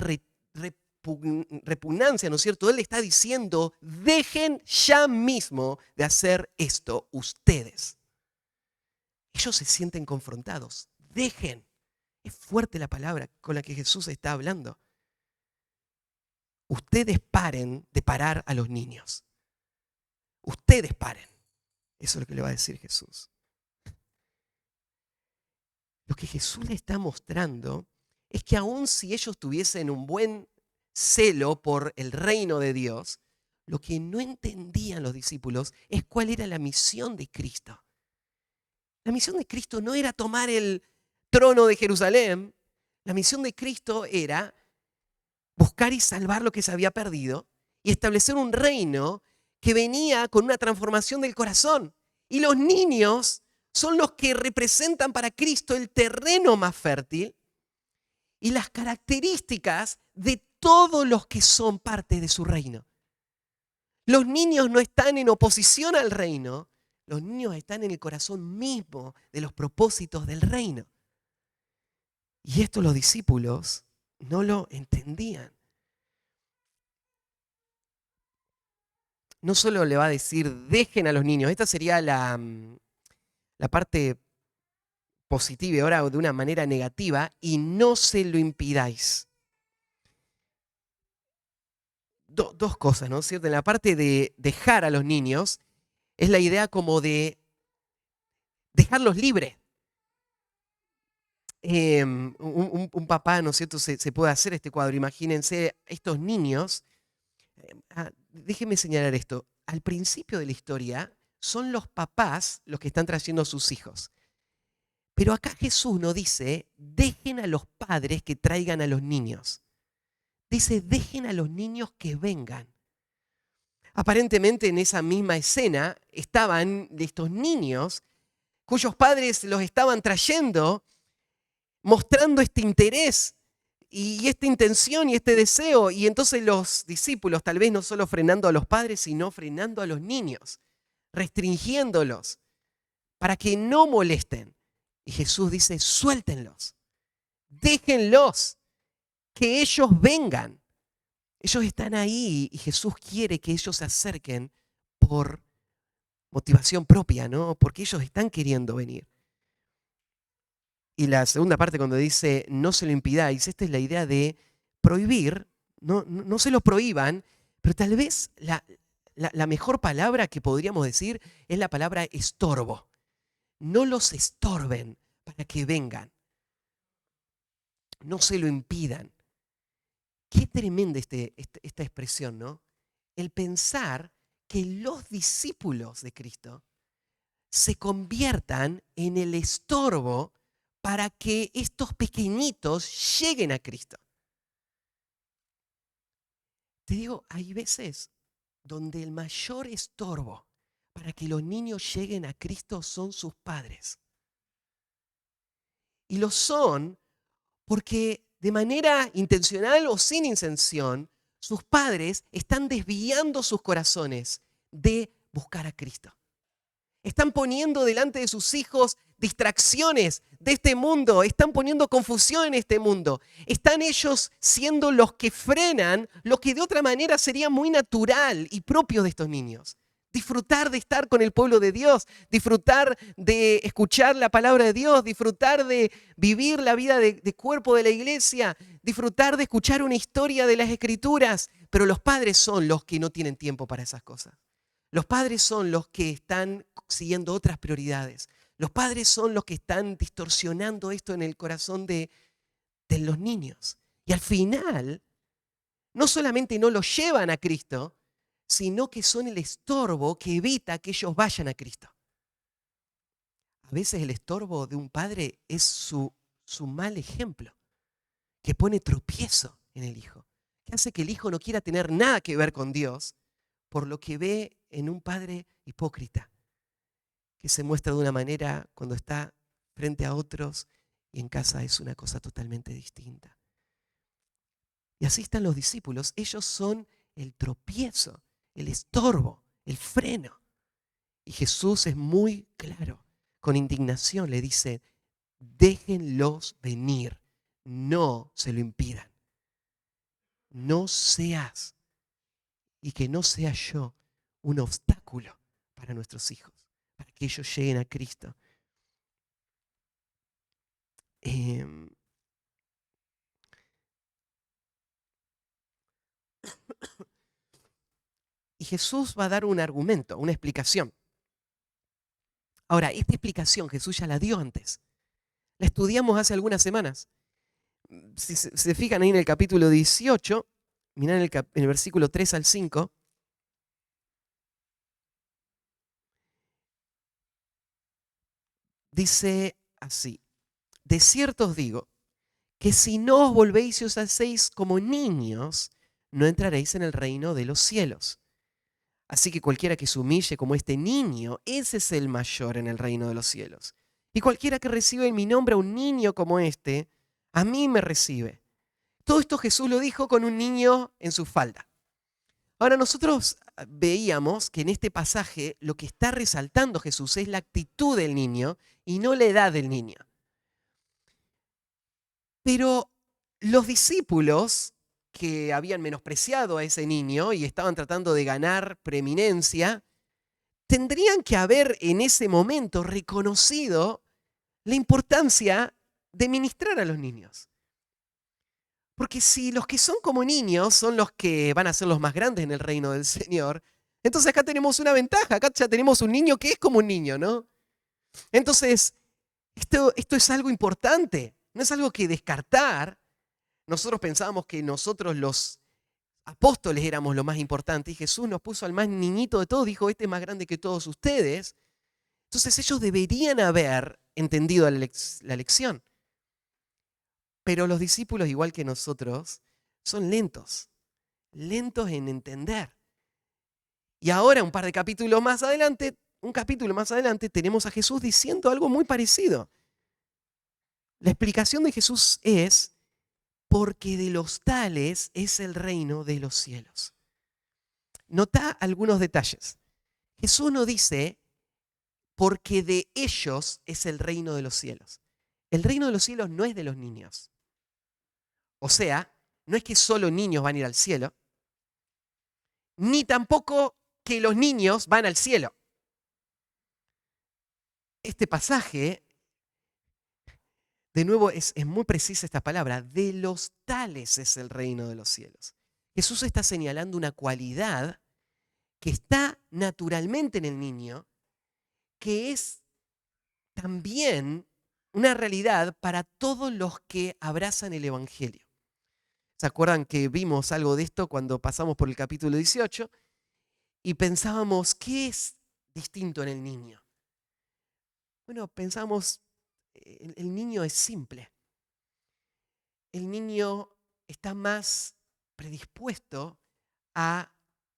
repugnancia, ¿no es cierto? Él le está diciendo: dejen ya mismo de hacer esto ustedes. Ellos se sienten confrontados. Dejen. Es fuerte la palabra con la que Jesús está hablando. Ustedes paren de parar a los niños. Ustedes paren. Eso es lo que le va a decir Jesús. Lo que Jesús le está mostrando es que aun si ellos tuviesen un buen celo por el reino de Dios, lo que no entendían los discípulos es cuál era la misión de Cristo. La misión de Cristo no era tomar el trono de Jerusalén. La misión de Cristo era buscar y salvar lo que se había perdido y establecer un reino que venía con una transformación del corazón. Y los niños son los que representan para Cristo el terreno más fértil y las características de todos los que son parte de su reino. Los niños no están en oposición al reino, los niños están en el corazón mismo de los propósitos del reino. Y esto los discípulos no lo entendían. No solo le va a decir: dejen a los niños, esta sería la parte positiva, y ahora de una manera negativa: y no se lo impidáis. Dos cosas, ¿no es cierto? En la parte de dejar a los niños, es la idea como de dejarlos libres. Un papá, ¿no es cierto?, se puede hacer este cuadro. Imagínense estos niños. Déjenme señalar esto. Al principio de la historia, son los papás los que están trayendo a sus hijos. Pero acá Jesús no dice, dejen a los padres que traigan a los niños. Dice, dejen a los niños que vengan. Aparentemente en esa misma escena estaban estos niños cuyos padres los estaban trayendo, mostrando este interés y esta intención y este deseo. Y entonces los discípulos, tal vez no solo frenando a los padres, sino frenando a los niños, restringiéndolos para que no molesten. Y Jesús dice, suéltenlos, déjenlos, que ellos vengan. Ellos están ahí y Jesús quiere que ellos se acerquen por motivación propia, ¿no? Porque ellos están queriendo venir. Y la segunda parte cuando dice no se lo impidáis, esta es la idea de prohibir, no se lo prohíban, pero tal vez la mejor palabra que podríamos decir es la palabra estorbo. No los estorben para que vengan. No se lo impidan. Qué tremenda esta expresión, ¿no? El pensar que los discípulos de Cristo se conviertan en el estorbo para que estos pequeñitos lleguen a Cristo. Te digo, hay veces donde el mayor estorbo para que los niños lleguen a Cristo son sus padres. Y lo son porque de manera intencional o sin intención, sus padres están desviando sus corazones de buscar a Cristo. Están poniendo delante de sus hijos distracciones de este mundo, están poniendo confusión en este mundo. Están ellos siendo los que frenan lo que de otra manera sería muy natural y propio de estos niños. Disfrutar de estar con el pueblo de Dios, disfrutar de escuchar la palabra de Dios, disfrutar de vivir la vida de cuerpo de la iglesia, disfrutar de escuchar una historia de las Escrituras. Pero los padres son los que no tienen tiempo para esas cosas. Los padres son los que están siguiendo otras prioridades. Los padres son los que están distorsionando esto en el corazón de los niños. Y al final, no solamente no los llevan a Cristo, sino que son el estorbo que evita que ellos vayan a Cristo. A veces el estorbo de un padre es su mal ejemplo, que pone tropiezo en el hijo, que hace que el hijo no quiera tener nada que ver con Dios por lo que ve en un padre hipócrita, que se muestra de una manera cuando está frente a otros y en casa es una cosa totalmente distinta. Y así están los discípulos. Ellos son el tropiezo, el estorbo, el freno. Y Jesús es muy claro. Con indignación le dice, déjenlos venir, no se lo impidan. No seas, y que no sea yo, un obstáculo para nuestros hijos, para que ellos lleguen a Cristo. Y Jesús va a dar un argumento, una explicación. Ahora, esta explicación Jesús ya la dio antes. La estudiamos hace algunas semanas. Si se fijan ahí en el capítulo 18, mirá en el versículo 3 al 5. Dice así, de cierto os digo, que si no os volvéis y os hacéis como niños, no entraréis en el reino de los cielos. Así que cualquiera que se humille como este niño, ese es el mayor en el reino de los cielos. Y cualquiera que recibe en mi nombre a un niño como este, a mí me recibe. Todo esto Jesús lo dijo con un niño en su falda. Ahora nosotros veíamos que en este pasaje lo que está resaltando Jesús es la actitud del niño y no la edad del niño. Pero los discípulos que habían menospreciado a ese niño y estaban tratando de ganar preeminencia, tendrían que haber en ese momento reconocido la importancia de ministrar a los niños. Porque si los que son como niños son los que van a ser los más grandes en el reino del Señor, entonces acá tenemos una ventaja, acá ya tenemos un niño que es como un niño, ¿no? Entonces, esto es algo importante, no es algo que descartar. Nosotros pensábamos que nosotros los apóstoles éramos lo más importante y Jesús nos puso al más niñito de todos, dijo, este es más grande que todos ustedes. Entonces ellos deberían haber entendido la lección. Pero los discípulos, igual que nosotros, son lentos en entender. Y ahora, un capítulo más adelante, tenemos a Jesús diciendo algo muy parecido. La explicación de Jesús es: porque de los tales es el reino de los cielos. Nota algunos detalles. Jesús no dice: porque de ellos es el reino de los cielos. El reino de los cielos no es de los niños. O sea, no es que solo niños van a ir al cielo, ni tampoco que los niños van al cielo. Este pasaje, de nuevo, es muy precisa esta palabra: de los tales es el reino de los cielos. Jesús está señalando una cualidad que está naturalmente en el niño, que es también una realidad para todos los que abrazan el Evangelio. ¿Se acuerdan que vimos algo de esto cuando pasamos por el capítulo 18 y pensábamos, ¿qué es distinto en el niño? Bueno, pensamos, el niño es simple. El niño está más predispuesto a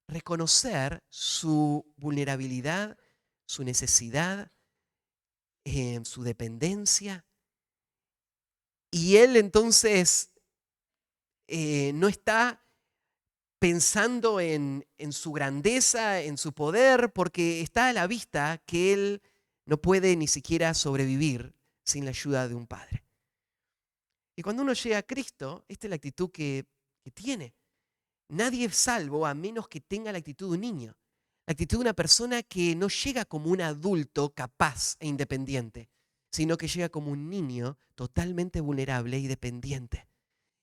reconocer su vulnerabilidad, su necesidad, su dependencia. Y él entonces no está pensando en su grandeza, en su poder, porque está a la vista que él no puede ni siquiera sobrevivir sin la ayuda de un padre. Y cuando uno llega a Cristo, esta es la actitud que tiene. Nadie es salvo a menos que tenga la actitud de un niño. La actitud de una persona que no llega como un adulto capaz e independiente, sino que llega como un niño totalmente vulnerable y dependiente.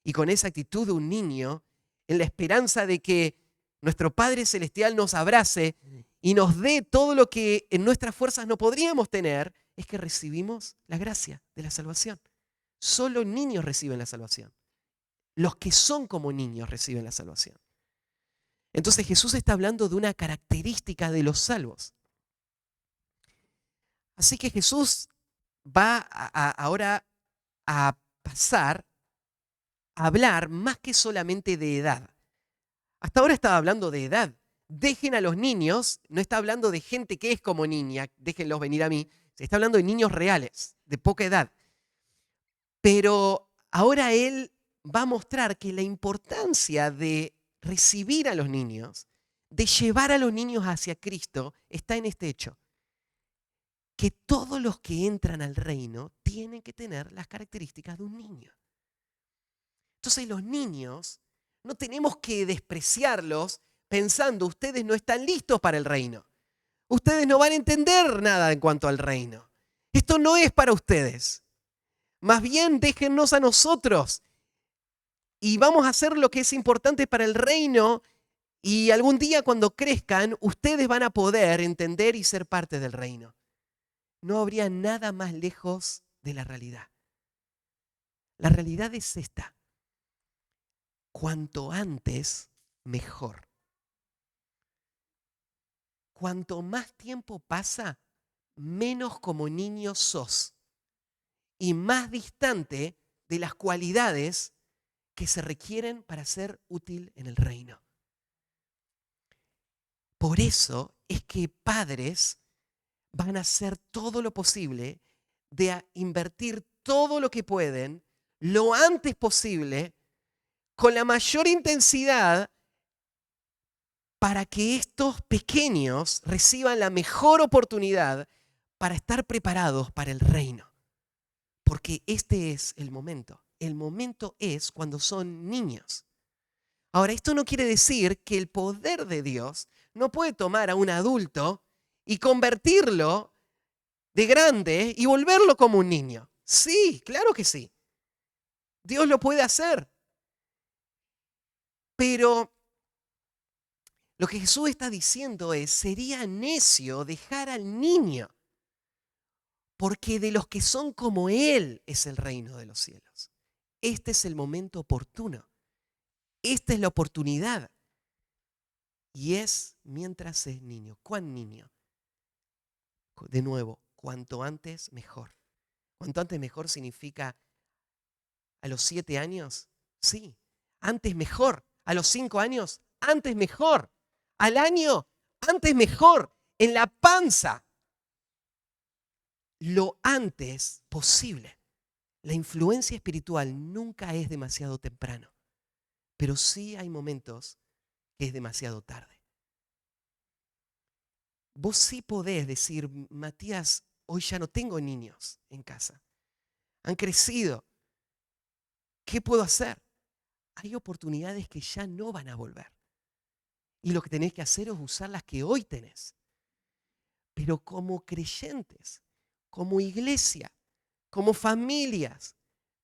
Y con esa actitud de un niño, en la esperanza de que nuestro Padre Celestial nos abrace y nos dé todo lo que en nuestras fuerzas no podríamos tener, es que recibimos la gracia de la salvación. Solo niños reciben la salvación. Los que son como niños reciben la salvación. Entonces Jesús está hablando de una característica de los salvos. Así que Jesús va ahora a pasar a hablar más que solamente de edad. Hasta ahora estaba hablando de edad. Dejen a los niños, no está hablando de gente que es como niña, déjenlos venir a mí. Se está hablando de niños reales, de poca edad. Pero ahora él va a mostrar que la importancia de recibir a los niños, de llevar a los niños hacia Cristo, está en este hecho: que todos los que entran al reino tienen que tener las características de un niño. Entonces los niños no tenemos que despreciarlos pensando, ustedes no están listos para el reino. Ustedes no van a entender nada en cuanto al reino. Esto no es para ustedes. Más bien déjennos a nosotros y vamos a hacer lo que es importante para el reino, y algún día cuando crezcan ustedes van a poder entender y ser parte del reino. No habría nada más lejos de la realidad. La realidad es esta: cuanto antes, mejor. Cuanto más tiempo pasa, menos como niño sos y más distante de las cualidades que se requieren para ser útil en el reino. Por eso es que padres van a hacer todo lo posible de invertir todo lo que pueden lo antes posible, con la mayor intensidad, para que estos pequeños reciban la mejor oportunidad para estar preparados para el reino. Porque este es el momento. El momento es cuando son niños. Ahora, esto no quiere decir que el poder de Dios no puede tomar a un adulto y convertirlo de grande y volverlo como un niño. Sí, claro que sí. Dios lo puede hacer. Pero lo que Jesús está diciendo es: sería necio dejar al niño, porque de los que son como Él es el reino de los cielos. Este es el momento oportuno. Esta es la oportunidad. Y es mientras es niño. ¿Cuán niño? De nuevo, cuanto antes mejor. Cuanto antes mejor significa a los 7 años, sí. Antes mejor. A los 5 años, antes mejor. Al año, antes mejor. En la panza, lo antes posible. La influencia espiritual nunca es demasiado temprano, pero sí hay momentos que es demasiado tarde. Vos sí podés decir, Matías, hoy ya no tengo niños en casa. Han crecido. ¿Qué puedo hacer? Hay oportunidades que ya no van a volver. Y lo que tenés que hacer es usar las que hoy tenés. Pero como creyentes, como iglesia, como familias,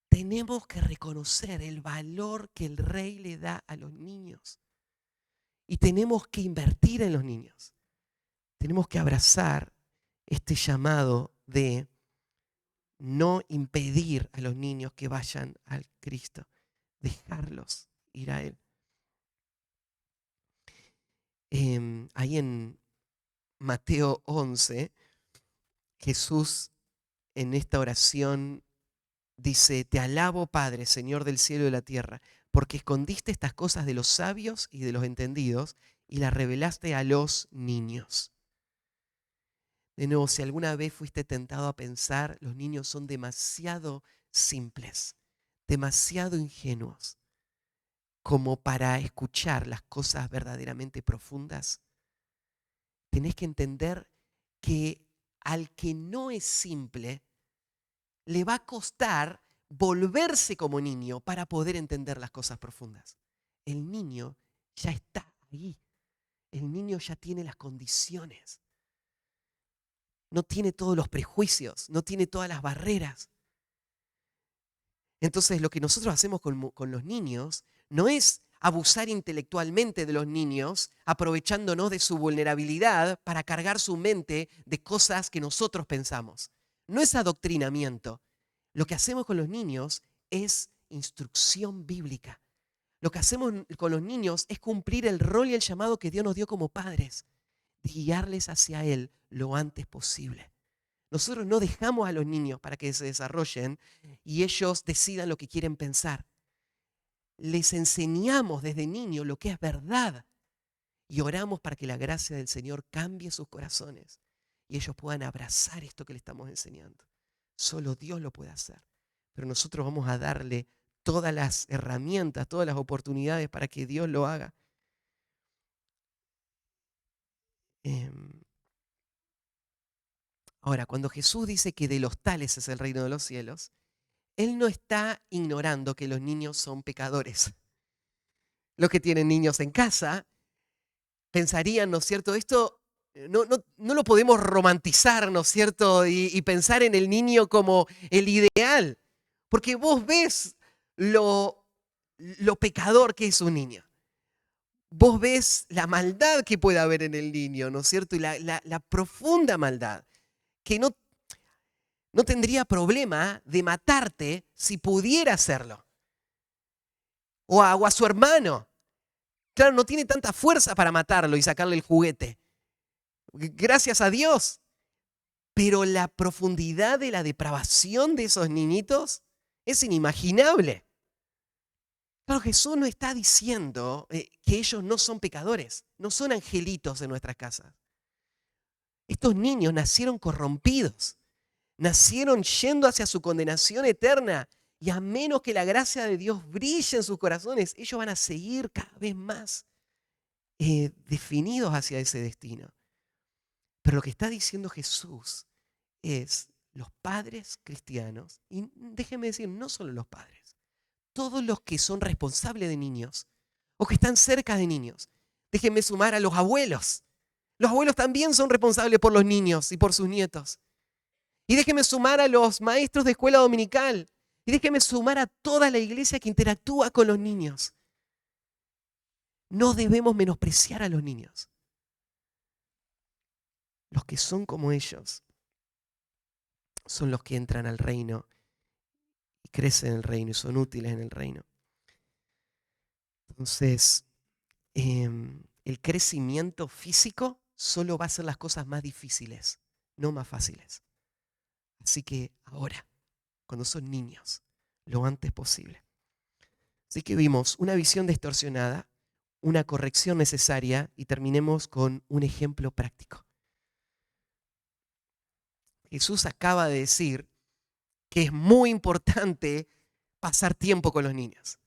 tenemos que reconocer el valor que el Rey le da a los niños. Y tenemos que invertir en los niños. Tenemos que abrazar este llamado de no impedir a los niños que vayan al Cristo. Dejarlos ir a Él. Ahí en Mateo 11, Jesús en esta oración dice, te alabo, Padre, Señor del cielo y de la tierra, porque escondiste estas cosas de los sabios y de los entendidos y las revelaste a los niños. De nuevo, si alguna vez fuiste tentado a pensar, los niños son demasiado simples, demasiado ingenuos, como para escuchar las cosas verdaderamente profundas, tenés que entender que al que no es simple, le va a costar volverse como niño para poder entender las cosas profundas. El niño ya está ahí. El niño ya tiene las condiciones. No tiene todos los prejuicios, no tiene todas las barreras. Entonces lo que nosotros hacemos con los niños no es abusar intelectualmente de los niños, aprovechándonos de su vulnerabilidad para cargar su mente de cosas que nosotros pensamos. No es adoctrinamiento. Lo que hacemos con los niños es instrucción bíblica. Lo que hacemos con los niños es cumplir el rol y el llamado que Dios nos dio como padres, de guiarles hacia Él lo antes posible. Nosotros no dejamos a los niños para que se desarrollen y ellos decidan lo que quieren pensar. Les enseñamos desde niños lo que es verdad y oramos para que la gracia del Señor cambie sus corazones y ellos puedan abrazar esto que le estamos enseñando. Solo Dios lo puede hacer, pero nosotros vamos a darle todas las herramientas, todas las oportunidades para que Dios lo haga. Ahora, cuando Jesús dice que de los tales es el reino de los cielos, Él no está ignorando que los niños son pecadores. Los que tienen niños en casa pensarían, ¿no es cierto? Esto no lo podemos romantizar, ¿no es cierto? Y pensar en el niño como el ideal. Porque vos ves lo pecador que es un niño. Vos ves la maldad que puede haber en el niño, ¿no es cierto? Y la profunda maldad, que no tendría problema de matarte si pudiera hacerlo. O a su hermano. Claro, no tiene tanta fuerza para matarlo y sacarle el juguete. Gracias a Dios. Pero la profundidad de la depravación de esos niñitos es inimaginable. Claro, Jesús no está diciendo que ellos no son pecadores, no son angelitos en nuestras casas. Estos niños nacieron corrompidos, nacieron yendo hacia su condenación eterna y a menos que la gracia de Dios brille en sus corazones, ellos van a seguir cada vez más definidos hacia ese destino. Pero lo que está diciendo Jesús es los padres cristianos, y déjenme decir, no solo los padres, todos los que son responsables de niños o que están cerca de niños. Déjenme sumar a los abuelos. Los abuelos también son responsables por los niños y por sus nietos. Y déjenme sumar a los maestros de escuela dominical. Y déjenme sumar a toda la iglesia que interactúa con los niños. No debemos menospreciar a los niños. Los que son como ellos son los que entran al reino y crecen en el reino y son útiles en el reino. Entonces, el crecimiento físico solo va a hacer las cosas más difíciles, no más fáciles. Así que ahora, cuando son niños, lo antes posible. Así que vimos una visión distorsionada, una corrección necesaria y terminemos con un ejemplo práctico. Jesús acaba de decir que es muy importante pasar tiempo con los niños.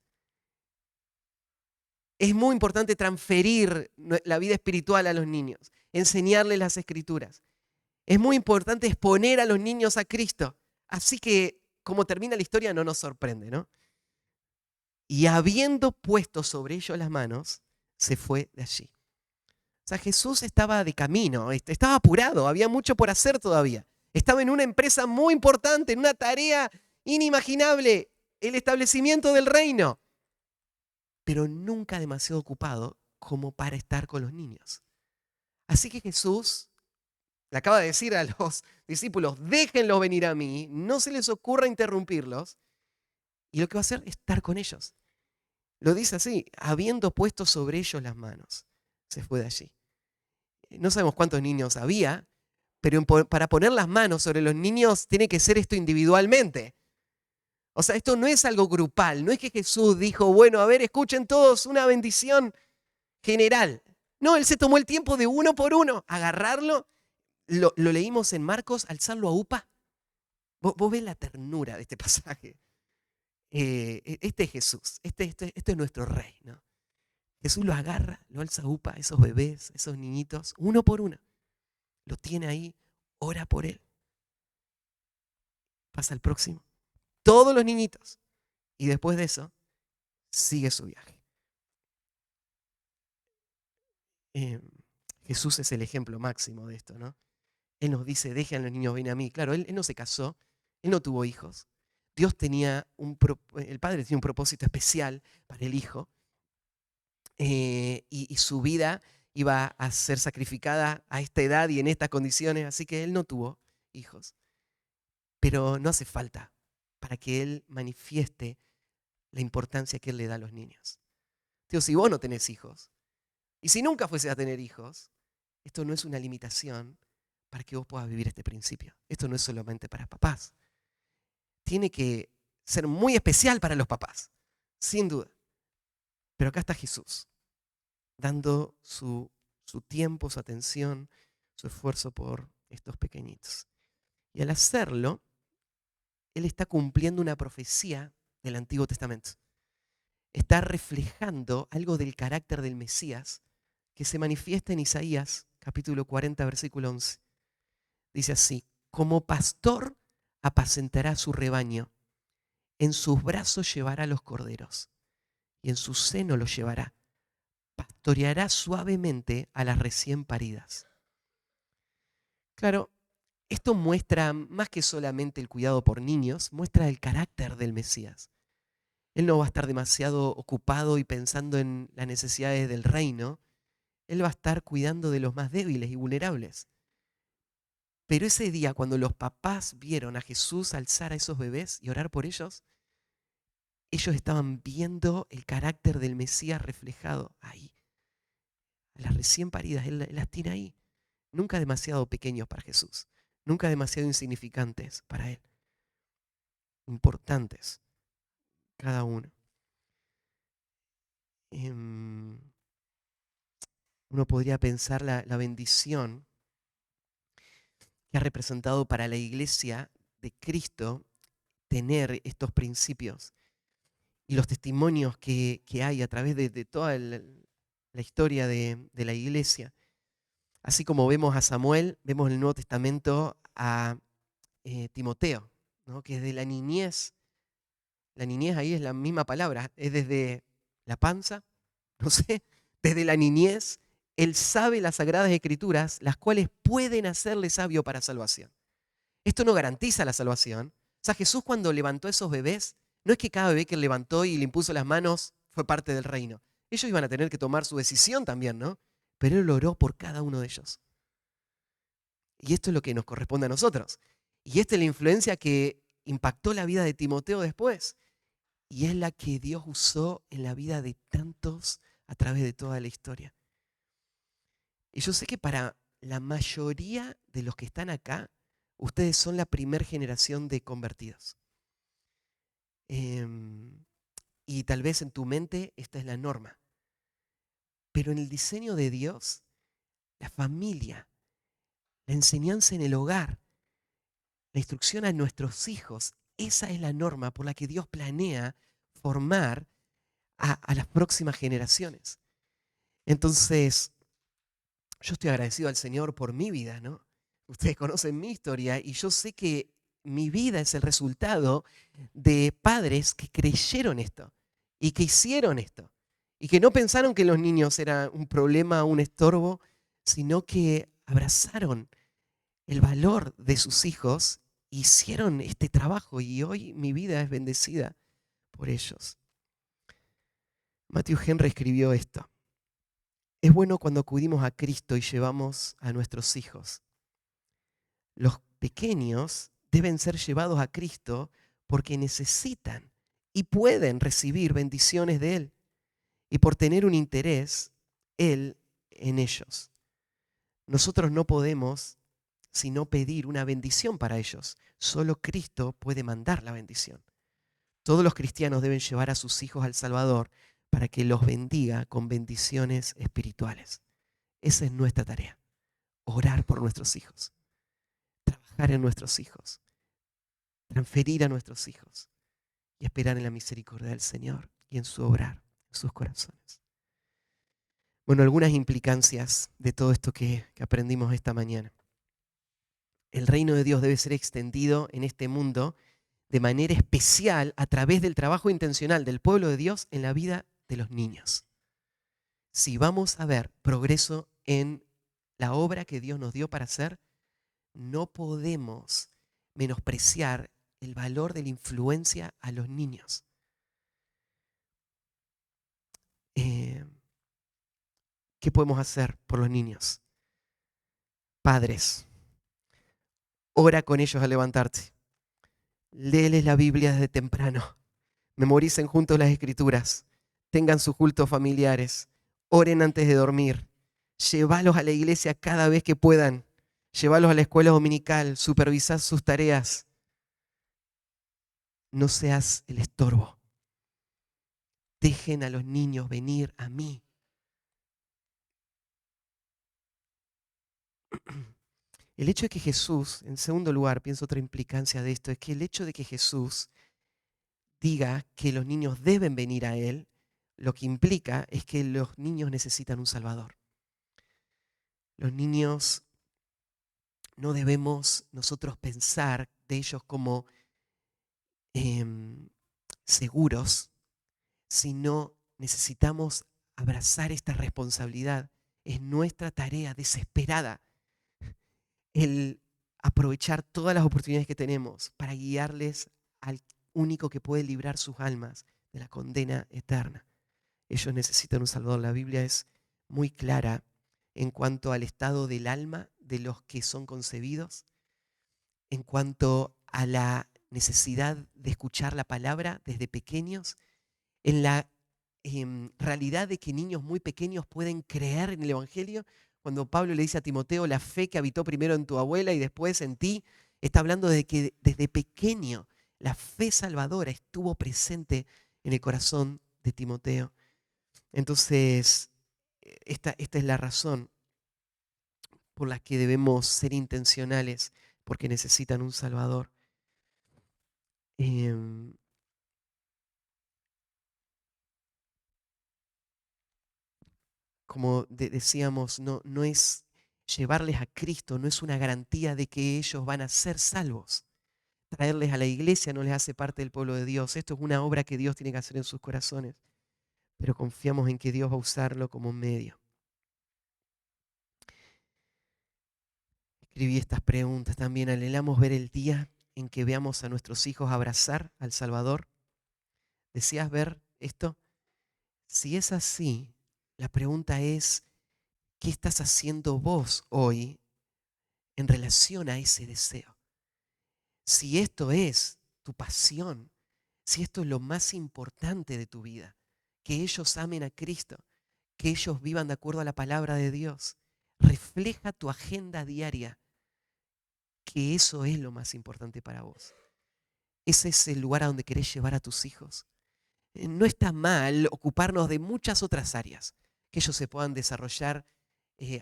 Es muy importante transferir la vida espiritual a los niños, enseñarles las escrituras. Es muy importante exponer a los niños a Cristo. Así que, como termina la historia, no nos sorprende, ¿no? Y habiendo puesto sobre ellos las manos, se fue de allí. O sea, Jesús estaba de camino, estaba apurado, había mucho por hacer todavía. Estaba en una empresa muy importante, en una tarea inimaginable, el establecimiento del reino, pero nunca demasiado ocupado como para estar con los niños. Así que Jesús le acaba de decir a los discípulos, déjenlos venir a mí, no se les ocurra interrumpirlos, y lo que va a hacer es estar con ellos. Lo dice así, habiendo puesto sobre ellos las manos, se fue de allí. No sabemos cuántos niños había, pero para poner las manos sobre los niños tiene que ser esto individualmente. O sea, esto no es algo grupal, no es que Jesús dijo, bueno, a ver, escuchen todos una bendición general. No, él se tomó el tiempo de uno por uno, agarrarlo, lo leímos en Marcos, alzarlo a UPA. Vos ves la ternura de este pasaje. Este es Jesús, este es nuestro rey, ¿no? Jesús lo agarra, lo alza a UPA, esos bebés, esos niñitos, uno por uno. Lo tiene ahí, ora por él. Pasa al próximo. Todos los niñitos. Y después de eso, sigue su viaje. Jesús es el ejemplo máximo de esto, ¿no? Él nos dice, dejen a los niños, ven a mí. Claro, él no se casó, él no tuvo hijos. Dios tenía el Padre tenía un propósito especial para el Hijo. Y su vida iba a ser sacrificada a esta edad y en estas condiciones, así que él no tuvo hijos. Pero no hace falta para que él manifieste la importancia que él le da a los niños. Tío, si vos no tenés hijos, y si nunca fuese a tener hijos, esto no es una limitación para que vos puedas vivir este principio. Esto no es solamente para papás. Tiene que ser muy especial para los papás, sin duda. Pero acá está Jesús, dando su tiempo, su atención, su esfuerzo por estos pequeñitos. Y al hacerlo, él está cumpliendo una profecía del Antiguo Testamento. Está reflejando algo del carácter del Mesías que se manifiesta en Isaías, capítulo 40, versículo 11. Dice así, como pastor apacentará su rebaño, en sus brazos llevará los corderos y en su seno los llevará. Pastoreará suavemente a las recién paridas. Claro, esto muestra más que solamente el cuidado por niños, muestra el carácter del Mesías. Él no va a estar demasiado ocupado y pensando en las necesidades del reino. Él va a estar cuidando de los más débiles y vulnerables. Pero ese día, cuando los papás vieron a Jesús alzar a esos bebés y orar por ellos estaban viendo el carácter del Mesías reflejado ahí. A las recién paridas, él las tiene ahí. Nunca demasiado pequeños para Jesús. Nunca demasiado insignificantes para él. Importantes, cada uno. Uno podría pensar la bendición que ha representado para la iglesia de Cristo tener estos principios y los testimonios que hay a través de toda la historia de la iglesia. Así como vemos a Samuel, vemos en el Nuevo Testamento a Timoteo, ¿no? Que desde la niñez ahí es la misma palabra, es desde la panza, no sé, desde la niñez, él sabe las Sagradas Escrituras, las cuales pueden hacerle sabio para salvación. Esto no garantiza la salvación. O sea, Jesús cuando levantó a esos bebés, no es que cada bebé que él levantó y le impuso las manos fue parte del reino. Ellos iban a tener que tomar su decisión también, ¿no? Pero él oró por cada uno de ellos. Y esto es lo que nos corresponde a nosotros. Y esta es la influencia que impactó la vida de Timoteo después. Y es la que Dios usó en la vida de tantos a través de toda la historia. Y yo sé que para la mayoría de los que están acá, ustedes son la primera generación de convertidos. Y tal vez en tu mente esta es la norma. Pero en el diseño de Dios, la familia, la enseñanza en el hogar, la instrucción a nuestros hijos, esa es la norma por la que Dios planea formar a las próximas generaciones. Entonces, yo estoy agradecido al Señor por mi vida, ¿no? Ustedes conocen mi historia y yo sé que mi vida es el resultado de padres que creyeron esto y que hicieron esto y que no pensaron que los niños eran un problema, un estorbo, sino que abrazaron el valor de sus hijos, hicieron este trabajo y hoy mi vida es bendecida por ellos. Matthew Henry escribió esto: es bueno cuando acudimos a Cristo y llevamos a nuestros hijos. Los pequeños deben ser llevados a Cristo porque necesitan y pueden recibir bendiciones de Él y por tener un interés Él en ellos. Nosotros no podemos sino pedir una bendición para ellos. Solo Cristo puede mandar la bendición. Todos los cristianos deben llevar a sus hijos al Salvador para que los bendiga con bendiciones espirituales. Esa es nuestra tarea, orar por nuestros hijos, trabajar en nuestros hijos, transferir a nuestros hijos y esperar en la misericordia del Señor y en su obrar, en sus corazones. Bueno, algunas implicancias de todo esto que aprendimos esta mañana. El reino de Dios debe ser extendido en este mundo de manera especial a través del trabajo intencional del pueblo de Dios en la vida de los niños. Si vamos a ver progreso en la obra que Dios nos dio para hacer, no podemos menospreciar el valor de la influencia a los niños. ¿Qué podemos hacer por los niños? Padres, ora con ellos al levantarte. Léeles la Biblia desde temprano. Memoricen juntos las Escrituras. Tengan sus cultos familiares. Oren antes de dormir. Llévalos a la iglesia cada vez que puedan. Llévalos a la escuela dominical. Supervisad sus tareas. No seas el estorbo. Dejen a los niños venir a mí. El hecho de que Jesús, en segundo lugar, pienso otra implicancia de esto, es que el hecho de que Jesús diga que los niños deben venir a Él, lo que implica es que los niños necesitan un Salvador. Los niños no debemos nosotros pensar de ellos como seguros, sino necesitamos abrazar esta responsabilidad. Es nuestra tarea desesperada el aprovechar todas las oportunidades que tenemos para guiarles al único que puede librar sus almas de la condena eterna. Ellos necesitan un Salvador. La Biblia es muy clara en cuanto al estado del alma de los que son concebidos, en cuanto a la necesidad de escuchar la palabra desde pequeños, en la realidad de que niños muy pequeños pueden creer en el Evangelio. Cuando Pablo le dice a Timoteo, la fe que habitó primero en tu abuela y después en ti, está hablando de que desde pequeño la fe salvadora estuvo presente en el corazón de Timoteo. Entonces, esta es la razón por la que debemos ser intencionales, porque necesitan un Salvador. Como decíamos, no es llevarles a Cristo, no es una garantía de que ellos van a ser salvos. Traerles a la iglesia no les hace parte del pueblo de Dios. Esto es una obra que Dios tiene que hacer en sus corazones, pero confiamos en que Dios va a usarlo como medio. Escribí estas preguntas también. ¿Anhelamos ver el día en que veamos a nuestros hijos abrazar al Salvador? ¿Deseas ver esto? Si es así, la pregunta es, ¿qué estás haciendo vos hoy en relación a ese deseo? Si esto es tu pasión, si esto es lo más importante de tu vida, que ellos amen a Cristo, que ellos vivan de acuerdo a la palabra de Dios, refleja tu agenda diaria, que eso es lo más importante para vos. ¿Ese es el lugar a donde querés llevar a tus hijos? No está mal ocuparnos de muchas otras áreas, que ellos se puedan desarrollar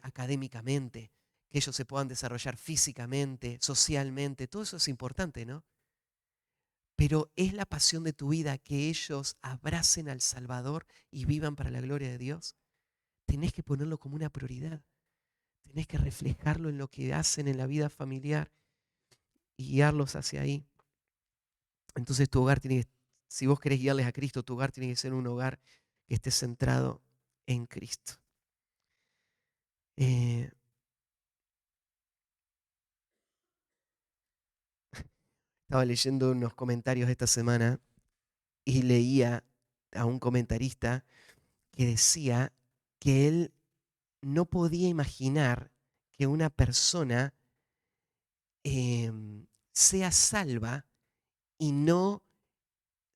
académicamente, que ellos se puedan desarrollar físicamente, socialmente, todo eso es importante, ¿no? Pero es la pasión de tu vida que ellos abracen al Salvador y vivan para la gloria de Dios. Tenés que ponerlo como una prioridad. Tenés que reflejarlo en lo que hacen en la vida familiar y guiarlos hacia ahí. Entonces tu hogar tiene que, si vos querés guiarles a Cristo, tu hogar tiene que ser un hogar que esté centrado en Cristo. Eh, Estaba leyendo unos comentarios esta semana y leía a un comentarista que decía que él no podía imaginar que una persona sea salva y no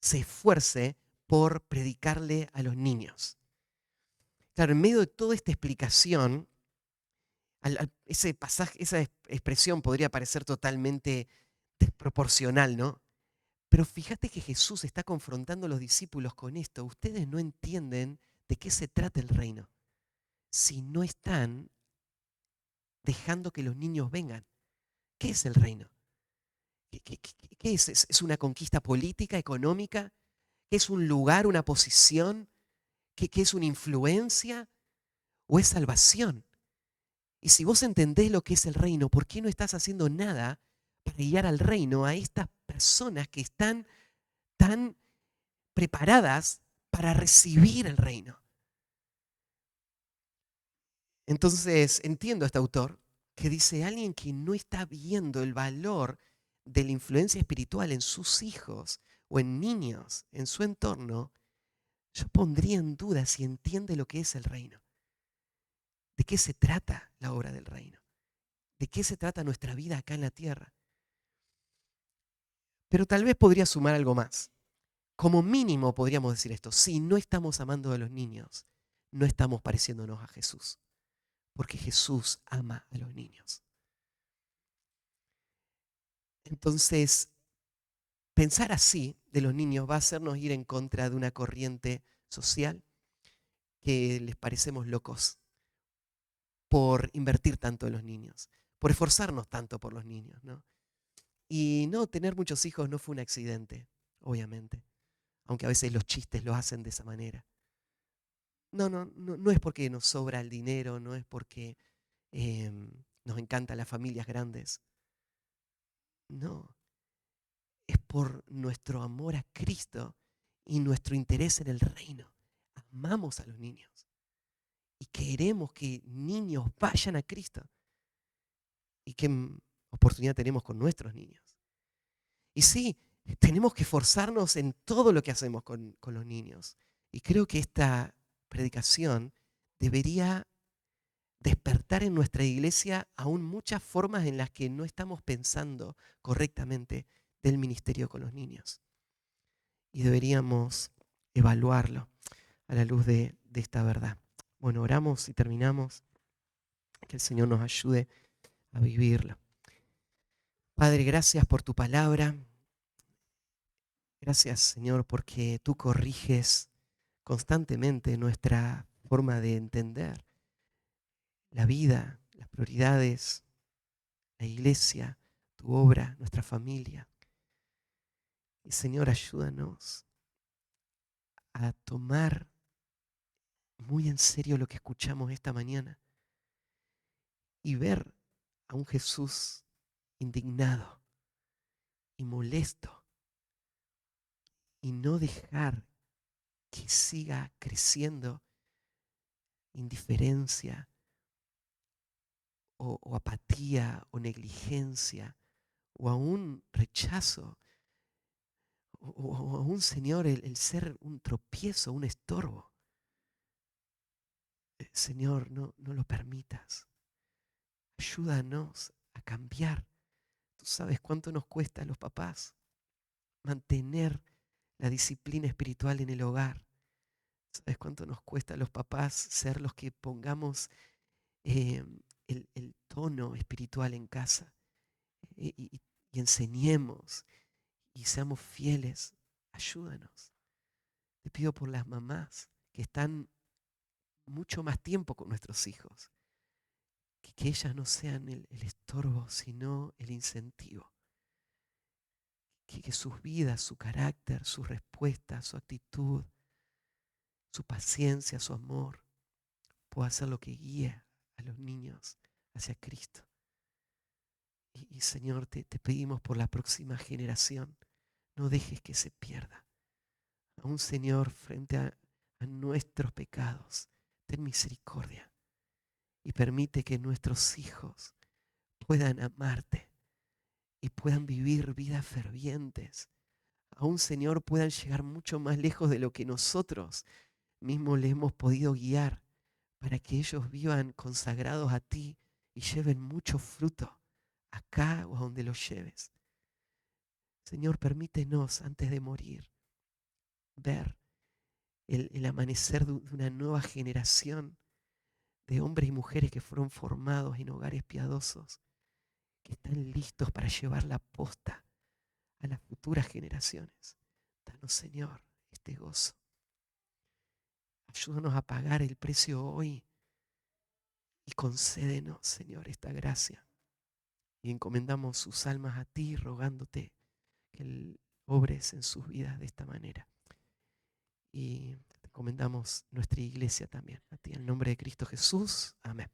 se esfuerce por predicarle a los niños. Claro, en medio de toda esta explicación, ese pasaje, esa expresión podría parecer totalmente desproporcional, ¿no? Pero fíjate que Jesús está confrontando a los discípulos con esto. Ustedes no entienden de qué se trata el reino si no están dejando que los niños vengan. ¿Qué es el reino? ¿Qué es? ¿Es una conquista política, económica? ¿Qué es un lugar, una posición? ¿Qué es una influencia? ¿O es salvación? Y si vos entendés lo que es el reino, ¿por qué no estás haciendo nada para guiar al reino a estas personas que están tan preparadas para recibir el reino? Entonces entiendo a este autor que dice, alguien que no está viendo el valor de la influencia espiritual en sus hijos o en niños, en su entorno, yo pondría en duda si entiende lo que es el reino. ¿De qué se trata la obra del reino? ¿De qué se trata nuestra vida acá en la tierra? Pero tal vez podría sumar algo más. Como mínimo podríamos decir esto, si no estamos amando a los niños, no estamos pareciéndonos a Jesús, porque Jesús ama a los niños. Entonces, pensar así de los niños va a hacernos ir en contra de una corriente social que les parecemos locos por invertir tanto en los niños, por esforzarnos tanto por los niños, ¿no? Y no, tener muchos hijos no fue un accidente, obviamente, aunque a veces los chistes lo hacen de esa manera. No es porque nos sobra el dinero, no es porque nos encantan las familias grandes. No, es por nuestro amor a Cristo y nuestro interés en el reino. Amamos a los niños y queremos que niños vayan a Cristo. ¿Y qué oportunidad tenemos con nuestros niños? Y sí, tenemos que esforzarnos en todo lo que hacemos con los niños. Y creo que esta predicación debería despertar en nuestra iglesia aún muchas formas en las que no estamos pensando correctamente del ministerio con los niños. Y deberíamos evaluarlo a la luz de esta verdad. Bueno, oramos y terminamos. Que el Señor nos ayude a vivirlo. Padre, gracias por tu palabra. Gracias, Señor, porque tú corriges constantemente nuestra forma de entender la vida, las prioridades, la iglesia, tu obra, nuestra familia. Y Señor, ayúdanos a tomar muy en serio lo que escuchamos esta mañana y ver a un Jesús indignado y molesto y no dejar que siga creciendo indiferencia o apatía o negligencia o aún rechazo o aún, Señor, el ser un tropiezo, un estorbo. Señor, no lo permitas. Ayúdanos a cambiar. Tú sabes cuánto nos cuesta a los papás mantener la disciplina espiritual en el hogar. ¿Sabes cuánto nos cuesta a los papás ser los que pongamos eh, el tono espiritual en casa y enseñemos y seamos fieles. Ayúdanos. Te pido por las mamás que están mucho más tiempo con nuestros hijos, que ellas no sean el estorbo, sino el incentivo. Que sus vidas, su carácter, su respuesta, su actitud, su paciencia, su amor, pueda ser lo que guíe a los niños hacia Cristo. Y Señor, te pedimos por la próxima generación, no dejes que se pierda. Aún, Señor, frente a nuestros pecados, ten misericordia y permite que nuestros hijos puedan amarte y puedan vivir vidas fervientes. Aún, Señor, puedan llegar mucho más lejos de lo que nosotros mismos les hemos podido guiar, para que ellos vivan consagrados a ti y lleven mucho fruto acá o a donde los lleves. Señor, permítenos antes de morir ver el amanecer de una nueva generación de hombres y mujeres que fueron formados en hogares piadosos, que están listos para llevar la posta a las futuras generaciones. Danos, Señor, este gozo. Ayúdanos a pagar el precio hoy y concédenos, Señor, esta gracia. Y encomendamos sus almas a ti, rogándote que obres en sus vidas de esta manera. Y te encomendamos nuestra iglesia también a ti, en el nombre de Cristo Jesús. Amén.